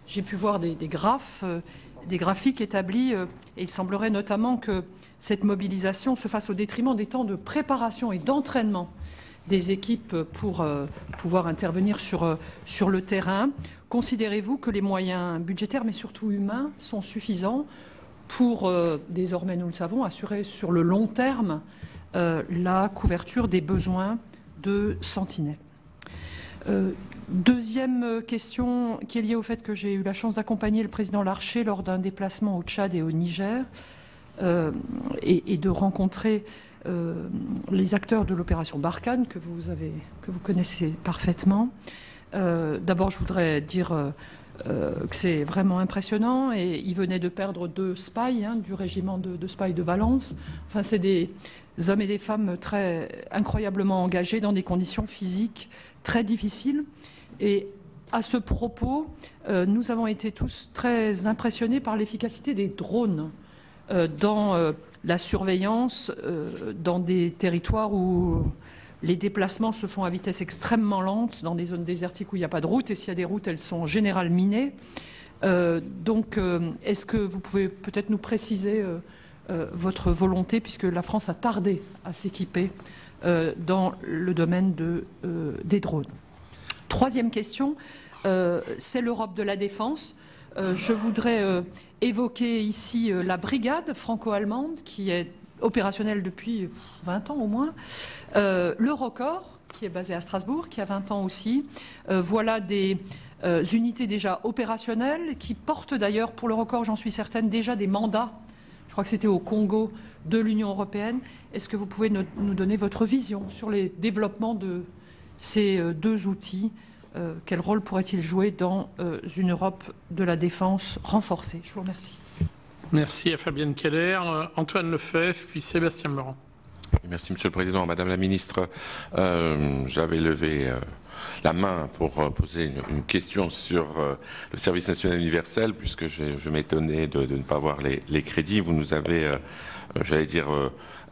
J'ai pu voir des graphiques établis et il semblerait notamment que cette mobilisation se fasse au détriment des temps de préparation et d'entraînement des équipes pour pouvoir intervenir sur le terrain. Considérez-vous que les moyens budgétaires, mais surtout humains, sont suffisants pour, désormais nous le savons, assurer sur le long terme la couverture des besoins de Sentinelle? Deuxième question qui est liée au fait que j'ai eu la chance d'accompagner le président Larcher lors d'un déplacement au Tchad et au Niger et de rencontrer les acteurs de l'opération Barkhane que vous connaissez parfaitement. D'abord, je voudrais dire que c'est vraiment impressionnant et ils venaient de perdre 2 spies du régiment de spies de Valence. Enfin, c'est des hommes et des femmes très incroyablement engagés dans des conditions physiques très difficiles. Et à ce propos, nous avons été tous très impressionnés par l'efficacité des drones dans la surveillance dans des territoires où les déplacements se font à vitesse extrêmement lente, dans des zones désertiques où il n'y a pas de route, et s'il y a des routes, elles sont en général minées. Donc, est-ce que vous pouvez peut-être nous préciser votre volonté, puisque la France a tardé à s'équiper dans le domaine des drones? Troisième question, c'est l'Europe de la défense. Je voudrais évoquer ici la brigade franco-allemande qui est opérationnelle depuis 20 ans au moins. L'Eurocorps, qui est basé à Strasbourg, qui a 20 ans aussi. Voilà des unités déjà opérationnelles qui portent d'ailleurs, pour l'Eurocorps, j'en suis certaine, déjà des mandats. Je crois que c'était au Congo de l'Union européenne. Est-ce que vous pouvez nous donner votre vision sur les développements de ces deux outils, quel rôle pourraient-ils jouer dans une Europe de la défense renforcée? Je vous remercie. Merci à Fabienne Keller, Antoine Lefebvre, puis Sébastien Meurant. Merci Monsieur le Président. Madame la Ministre, j'avais levé la main pour poser une question sur le service national universel, puisque je m'étonnais de ne pas voir les crédits. Vous nous avez, j'allais dire,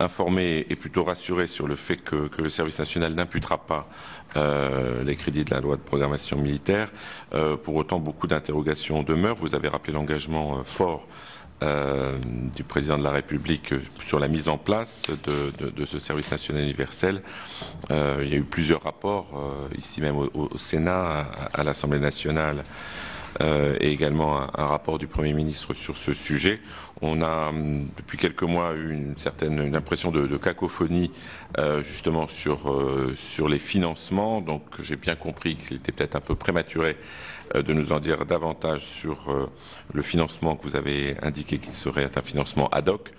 informé et plutôt rassuré sur le fait que le service national n'imputera pas les crédits de la loi de programmation militaire. Pour autant, beaucoup d'interrogations demeurent. Vous avez rappelé l'engagement fort du président de la République sur la mise en place de ce service national universel. Il y a eu plusieurs rapports, ici même au Sénat, à l'Assemblée nationale, et également un rapport du Premier ministre sur ce sujet. On a depuis quelques mois eu une impression de cacophonie justement sur les financements, donc j'ai bien compris qu'il était peut-être un peu prématuré de nous en dire davantage sur le financement que vous avez indiqué qu'il serait un financement ad hoc,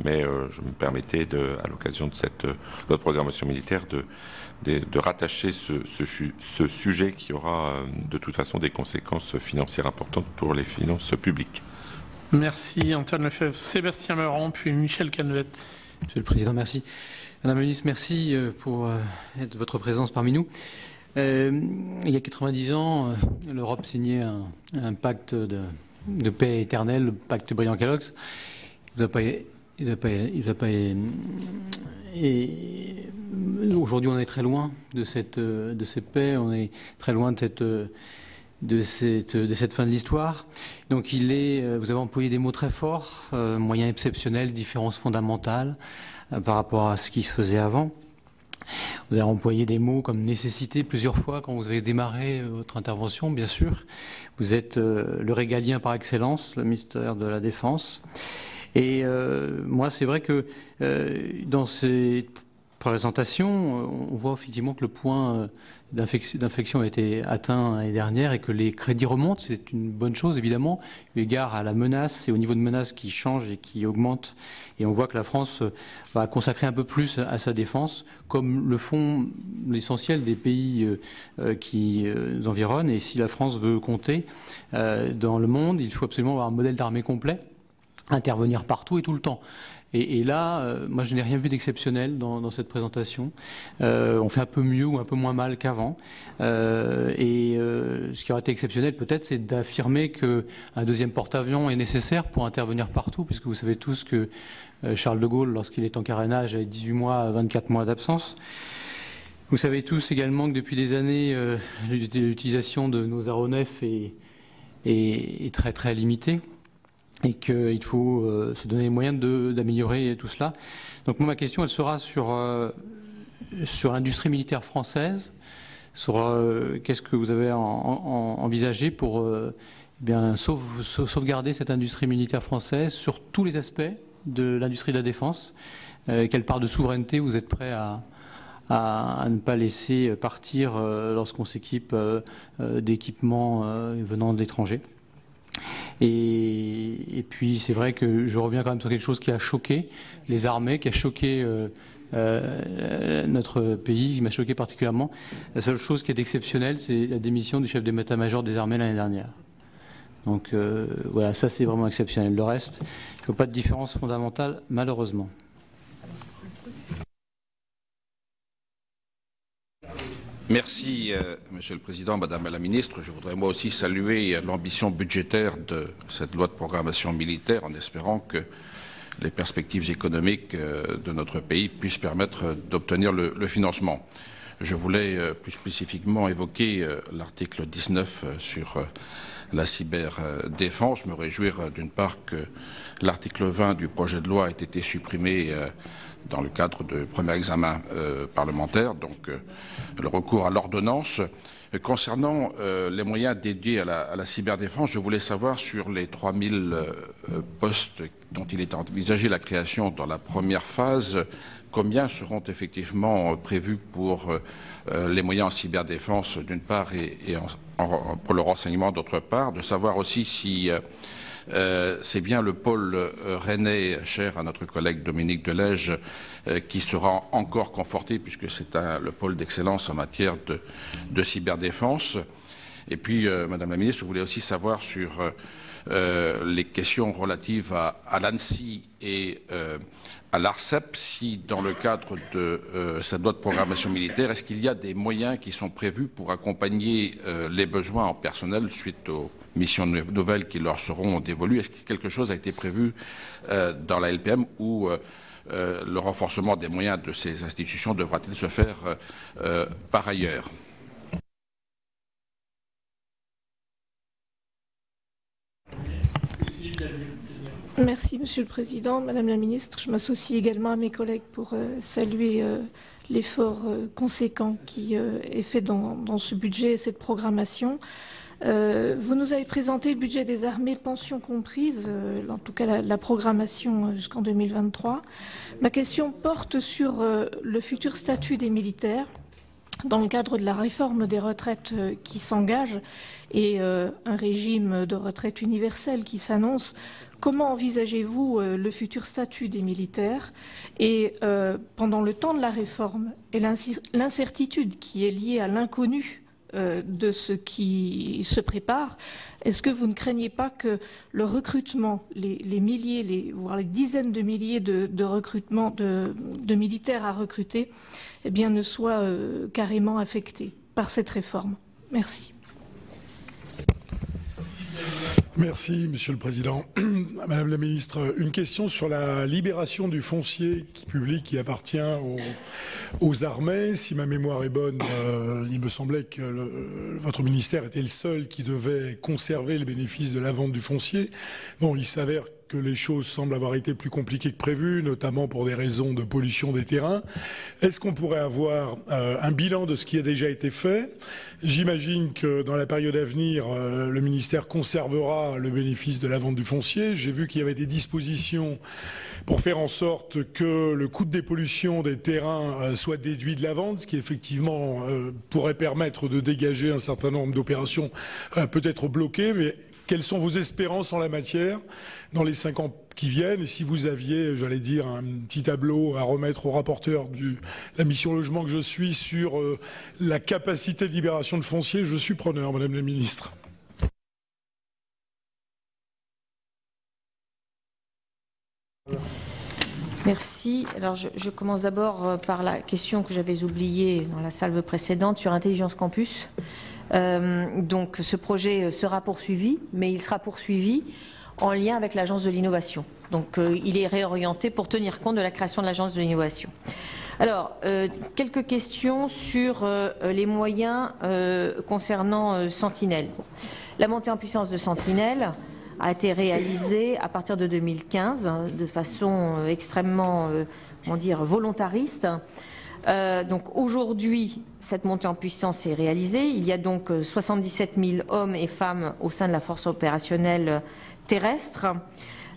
mais je me permettais à l'occasion de cette loi de programmation militaire de rattacher ce sujet qui aura de toute façon des conséquences financières importantes pour les finances publiques. Merci Antoine Lefebvre. Sébastien Meurant, puis Michel Canevette. Monsieur le Président, merci. Madame la Ministre, merci pour votre présence parmi nous. Il y a 90 ans, l'Europe signait un pacte de paix éternelle, le pacte Briand-Kellogg's. Aujourd'hui, on est très loin de cette paix, on est très loin de cette fin de l'histoire. Donc vous avez employé des mots très forts, moyens exceptionnels, différences fondamentales par rapport à ce qui se faisait avant. Vous avez employé des mots comme nécessité plusieurs fois quand vous avez démarré votre intervention, bien sûr. Vous êtes le régalien par excellence, le ministère de la Défense. Et moi, c'est vrai que dans ces présentations, on voit effectivement que le point d'inflexion a été atteint l'année dernière et que les crédits remontent. C'est une bonne chose, évidemment, eu égard à la menace et au niveau de menace qui change et qui augmente. Et on voit que la France va consacrer un peu plus à sa défense, comme le font l'essentiel des pays qui nous environnent. Et si la France veut compter dans le monde, il faut absolument avoir un modèle d'armée complet, intervenir partout et tout le temps. Et là, moi, je n'ai rien vu d'exceptionnel dans cette présentation. On fait un peu mieux ou un peu moins mal qu'avant. Ce qui aurait été exceptionnel, peut-être, c'est d'affirmer qu'un deuxième porte-avions est nécessaire pour intervenir partout, puisque vous savez tous que Charles de Gaulle, lorsqu'il est en carénage, a 18 mois, 24 mois d'absence. Vous savez tous également que depuis des années, l'utilisation de nos aéronefs est très, très limitée, et qu'il faut se donner les moyens d'améliorer tout cela. Donc moi, ma question, elle sera sur l'industrie militaire française, sur qu'est-ce que vous avez envisagé pour sauvegarder cette industrie militaire française sur tous les aspects de l'industrie de la défense. Quelle part de souveraineté vous êtes prêt à ne pas laisser partir lorsqu'on s'équipe d'équipements venant de l'étranger. Et puis c'est vrai que je reviens quand même sur quelque chose qui a choqué les armées, qui a choqué notre pays, qui m'a choqué particulièrement. La seule chose qui est exceptionnelle, c'est la démission du chef d'état-major des armées l'année dernière. Donc voilà, ça c'est vraiment exceptionnel. Le reste, il n'y a pas de différence fondamentale, malheureusement. Merci, Monsieur le Président, Madame la Ministre. Je voudrais moi aussi saluer l'ambition budgétaire de cette loi de programmation militaire en espérant que les perspectives économiques de notre pays puissent permettre d'obtenir le financement. Je voulais plus spécifiquement évoquer l'article 19 sur la cyberdéfense, me réjouir d'une part que l'article 20 du projet de loi ait été supprimé dans le cadre du premier examen parlementaire, donc le recours à l'ordonnance. Concernant les moyens dédiés à la cyberdéfense, je voulais savoir sur les 3000 postes dont il est envisagé la création dans la première phase, combien seront effectivement prévus pour les moyens en cyberdéfense d'une part et pour le renseignement d'autre part, de savoir aussi si c'est bien le pôle rennais, cher à notre collègue Dominique Delège, qui sera encore conforté puisque c'est le pôle d'excellence en matière de cyberdéfense. Et puis, Madame la Ministre, je voulais aussi savoir sur les questions relatives à l'ANSSI et à l'ARCEP, si dans le cadre de cette loi de programmation militaire, est-ce qu'il y a des moyens qui sont prévus pour accompagner les besoins en personnel suite aux missions nouvelles qui leur seront dévolues? Est-ce que quelque chose a été prévu dans la LPM ou le renforcement des moyens de ces institutions devra-t-il se faire par ailleurs? Merci, Monsieur le Président. Madame la Ministre, je m'associe également à mes collègues pour saluer l'effort conséquent qui est fait dans ce budget et cette programmation. Vous nous avez présenté le budget des armées, pensions comprises, en tout cas la programmation jusqu'en 2023. Ma question porte sur le futur statut des militaires dans le cadre de la réforme des retraites qui s'engage et un régime de retraite universel qui s'annonce. Comment envisagez-vous le futur statut des militaires et pendant le temps de la réforme et l'incertitude qui est liée à l'inconnu de ce qui se prépare, est-ce que vous ne craignez pas que le recrutement, les milliers, voire les dizaines de milliers de recrutements de militaires à recruter, eh bien, ne soit carrément affecté par cette réforme? Merci. Merci, Monsieur le Président. Madame la Ministre, une question sur la libération du foncier public qui appartient aux armées. Si ma mémoire est bonne, il me semblait que votre ministère était le seul qui devait conserver le bénéfice de la vente du foncier. Bon, il s'avère que les choses semblent avoir été plus compliquées que prévu, notamment pour des raisons de pollution des terrains. Est-ce qu'on pourrait avoir un bilan de ce qui a déjà été fait? J'imagine que dans la période à venir, le ministère conservera le bénéfice de la vente du foncier. J'ai vu qu'il y avait des dispositions pour faire en sorte que le coût de dépollution des terrains soit déduit de la vente, ce qui effectivement pourrait permettre de dégager un certain nombre d'opérations peut-être bloquées. Mais quelles sont vos espérances en la matière dans les 5 ans qui viennent? Et si vous aviez, j'allais dire, un petit tableau à remettre au rapporteur de la mission logement que je suis sur la capacité de libération de foncier, je suis preneur, Madame la Ministre. Merci. Alors je commence d'abord par la question que j'avais oubliée dans la salve précédente sur Intelligence Campus. Donc ce projet sera poursuivi, mais il sera poursuivi en lien avec l'Agence de l'innovation. Donc il est réorienté pour tenir compte de la création de l'Agence de l'innovation. Alors, quelques questions sur les moyens concernant Sentinelle. La montée en puissance de Sentinelle a été réalisée à partir de 2015 de façon extrêmement, comment dire, volontariste. Donc aujourd'hui, cette montée en puissance est réalisée. Il y a donc 77 000 hommes et femmes au sein de la force opérationnelle terrestre.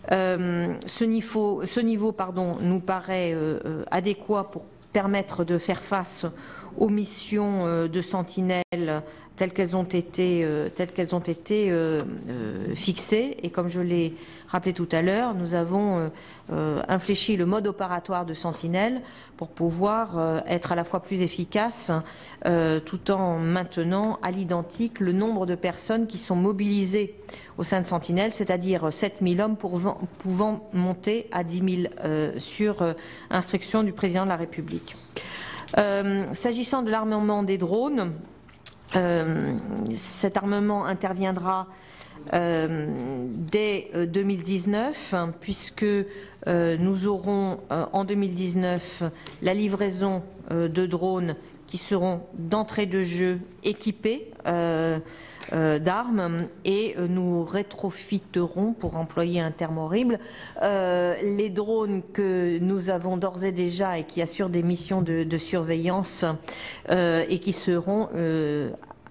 Ce niveau nous paraît adéquat pour permettre de faire face aux missions de Sentinelle telles qu'elles ont été fixées. Et comme je l'ai rappelé tout à l'heure, nous avons infléchi le mode opératoire de Sentinelle pour pouvoir être à la fois plus efficace tout en maintenant à l'identique le nombre de personnes qui sont mobilisées au sein de Sentinelle, c'est-à-dire 7 000 hommes pouvant monter à 10 000 sur instruction du Président de la République. S'agissant de l'armement des drones, cet armement interviendra dès 2019, puisque nous aurons en 2019 la livraison de drones qui seront d'entrée de jeu équipés d'armes et nous rétrofiterons, pour employer un terme horrible, les drones que nous avons d'ores et déjà et qui assurent des missions de surveillance et qui seront,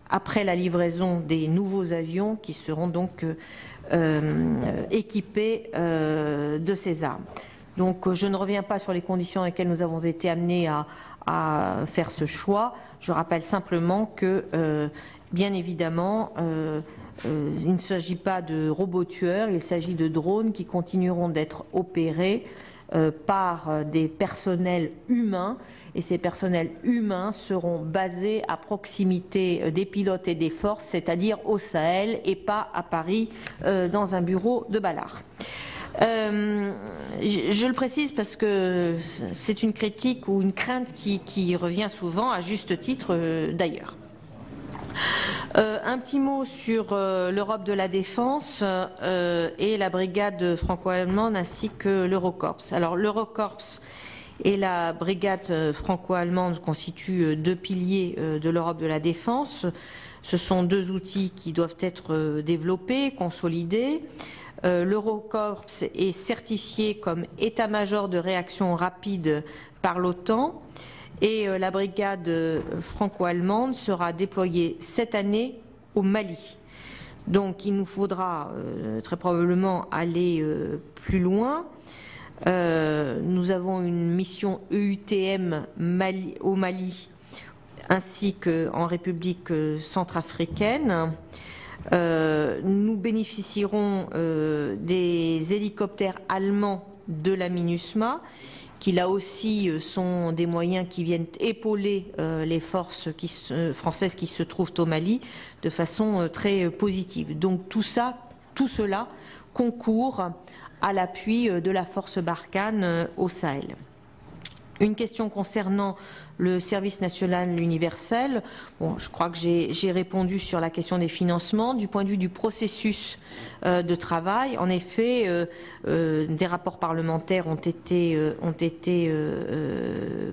après la livraison des nouveaux avions, qui seront donc équipés de ces armes. Donc je ne reviens pas sur les conditions dans lesquelles nous avons été amenés à faire ce choix. Je rappelle simplement que, bien évidemment, il ne s'agit pas de robots tueurs, il s'agit de drones qui continueront d'être opérés par des personnels humains, et ces personnels humains seront basés à proximité des pilotes et des forces, c'est-à-dire au Sahel et pas à Paris dans un bureau de Ballard. Je le précise parce que c'est une critique ou une crainte qui revient souvent, à juste titre d'ailleurs. Un petit mot sur l'Europe de la Défense et la brigade franco-allemande ainsi que l'Eurocorps. Alors l'Eurocorps et la brigade franco-allemande constituent deux piliers de l'Europe de la Défense. Ce sont deux outils qui doivent être développés, consolidés. L'Eurocorps est certifié comme état-major de réaction rapide par l'OTAN. Et la brigade franco-allemande sera déployée cette année au Mali. Donc il nous faudra très probablement aller plus loin. Nous avons une mission EUTM au Mali ainsi qu'en République centrafricaine. Nous bénéficierons des hélicoptères allemands de la MINUSMA, qui là aussi sont des moyens qui viennent épauler les forces françaises qui se trouvent au Mali de façon très positive. Donc tout cela concourt à l'appui de la force Barkhane au Sahel. Une question concernant le service national universel. Bon, je crois que j'ai répondu sur la question des financements. Du point de vue du processus de travail, en effet, des rapports parlementaires ont été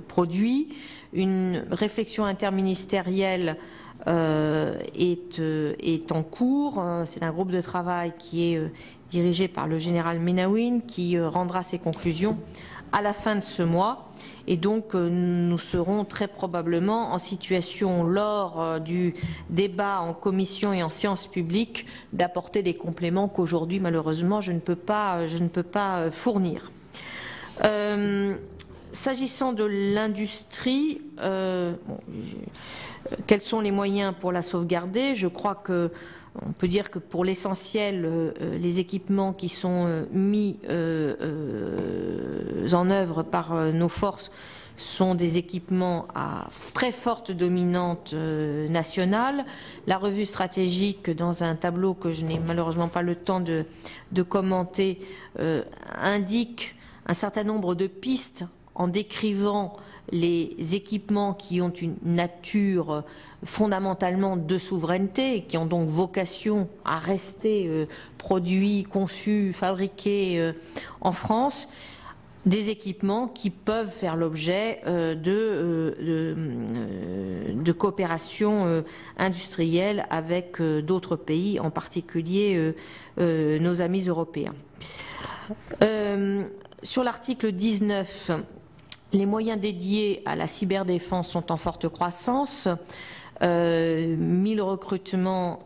produits. Une réflexion interministérielle est en cours. C'est un groupe de travail qui est dirigé par le général Menaouine qui rendra ses conclusions à la fin de ce mois, et donc nous serons très probablement en situation lors du débat en commission et en séance publique d'apporter des compléments qu'aujourd'hui malheureusement je ne peux pas fournir. S'agissant de l'industrie, quels sont les moyens pour la sauvegarder? Je crois que on peut dire que pour l'essentiel, les équipements qui sont mis en œuvre par nos forces sont des équipements à très forte dominante nationale. La revue stratégique, dans un tableau que je n'ai malheureusement pas le temps de commenter, indique un certain nombre de pistes en décrivant les équipements qui ont une nature fondamentalement de souveraineté et qui ont donc vocation à rester produits, conçus, fabriqués en France, des équipements qui peuvent faire l'objet de coopération industrielle avec d'autres pays, en particulier nos amis européens. Sur l'article 19, les moyens dédiés à la cyberdéfense sont en forte croissance. 1000 recrutements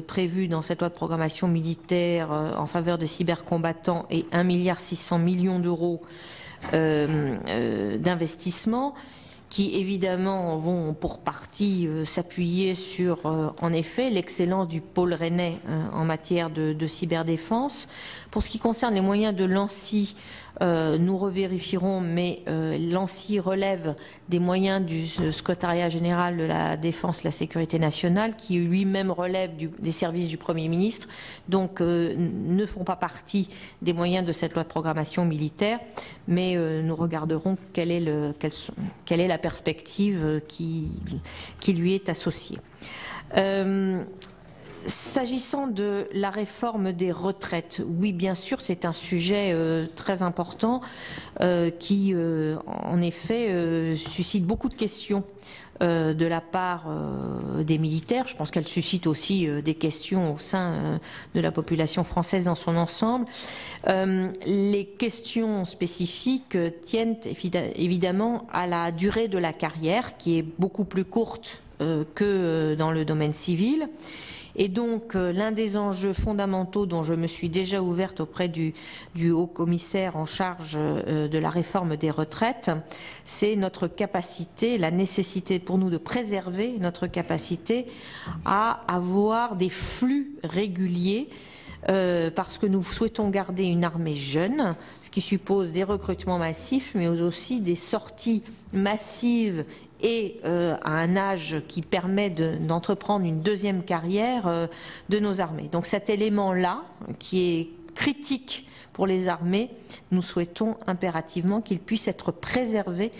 prévus dans cette loi de programmation militaire en faveur de cybercombattants et 1,6 milliard d'euros d'investissement qui évidemment vont pour partie s'appuyer sur, en effet, l'excellence du pôle rennais en matière de cyberdéfense. Pour ce qui concerne les moyens de l'ANSSI, nous revérifierons, mais l'ANSSI relève des moyens du secrétariat général de la Défense et de la Sécurité nationale, qui lui-même relève des services du Premier ministre, donc ne font pas partie des moyens de cette loi de programmation militaire, mais nous regarderons quelle est la perspective qui lui est associée. S'agissant de la réforme des retraites, oui, bien sûr, c'est un sujet très important qui, en effet, suscite beaucoup de questions de la part des militaires. Je pense qu'elle suscite aussi des questions au sein de la population française dans son ensemble. Les questions spécifiques tiennent évidemment à la durée de la carrière, qui est beaucoup plus courte que dans le domaine civil. Et donc, l'un des enjeux fondamentaux dont je me suis déjà ouverte auprès du haut-commissaire en charge de la réforme des retraites, c'est notre capacité, la nécessité pour nous de préserver notre capacité à avoir des flux réguliers parce que nous souhaitons garder une armée jeune, ce qui suppose des recrutements massifs, mais aussi des sorties massives et à un âge qui permet d'entreprendre une deuxième carrière de nos armées. Donc cet élément-là, qui est critique pour les armées, nous souhaitons impérativement qu'il puisse être préservé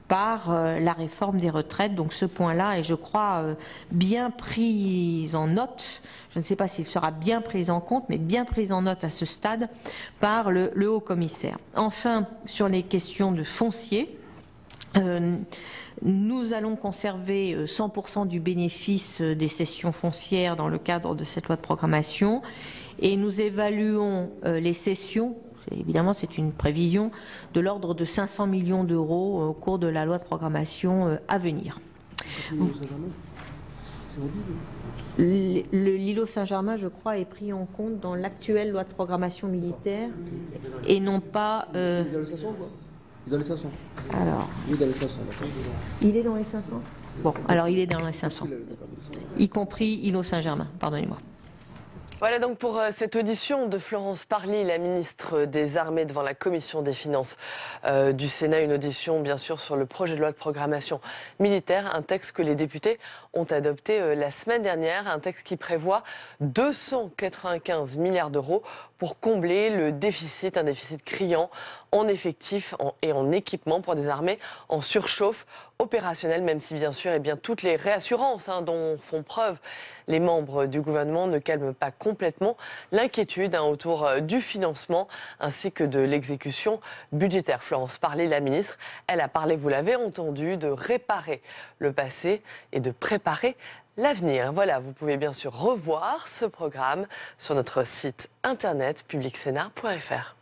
par la réforme des retraites. Donc ce point-là est, je crois, bien pris en note. Je ne sais pas s'il sera bien pris en compte, mais bien pris en note à ce stade par le haut-commissaire. Enfin, sur les questions de foncier, nous allons conserver 100% du bénéfice des cessions foncières dans le cadre de cette loi de programmation et nous évaluons les cessions. Évidemment, c'est une prévision de l'ordre de 500 millions d'euros au cours de la loi de programmation à venir. L'îlot Saint-Germain, je crois, est pris en compte dans l'actuelle loi de programmation militaire et non pas... Il est dans les 500. Alors, il est dans les 500. Il est dans les 500 ? Bon, alors il est dans les 500. Y compris îlot Saint-Germain, pardonnez-moi. Voilà donc pour cette audition de Florence Parly, la ministre des Armées devant la Commission des Finances du Sénat. Une audition bien sûr sur le projet de loi de programmation militaire, un texte que les députés ont adopté la semaine dernière, un texte qui prévoit 295 milliards d'euros pour combler le déficit, un déficit criant en effectifs et en équipement pour des armées en surchauffe opérationnelle, même si bien sûr toutes les réassurances dont font preuve les membres du gouvernement ne calment pas complètement l'inquiétude autour du financement ainsi que de l'exécution budgétaire. Florence Parly, la ministre, elle a parlé, vous l'avez entendu, de réparer le passé et de préparer l'avenir. Voilà, vous pouvez bien sûr revoir ce programme sur notre site internet publicsénat.fr.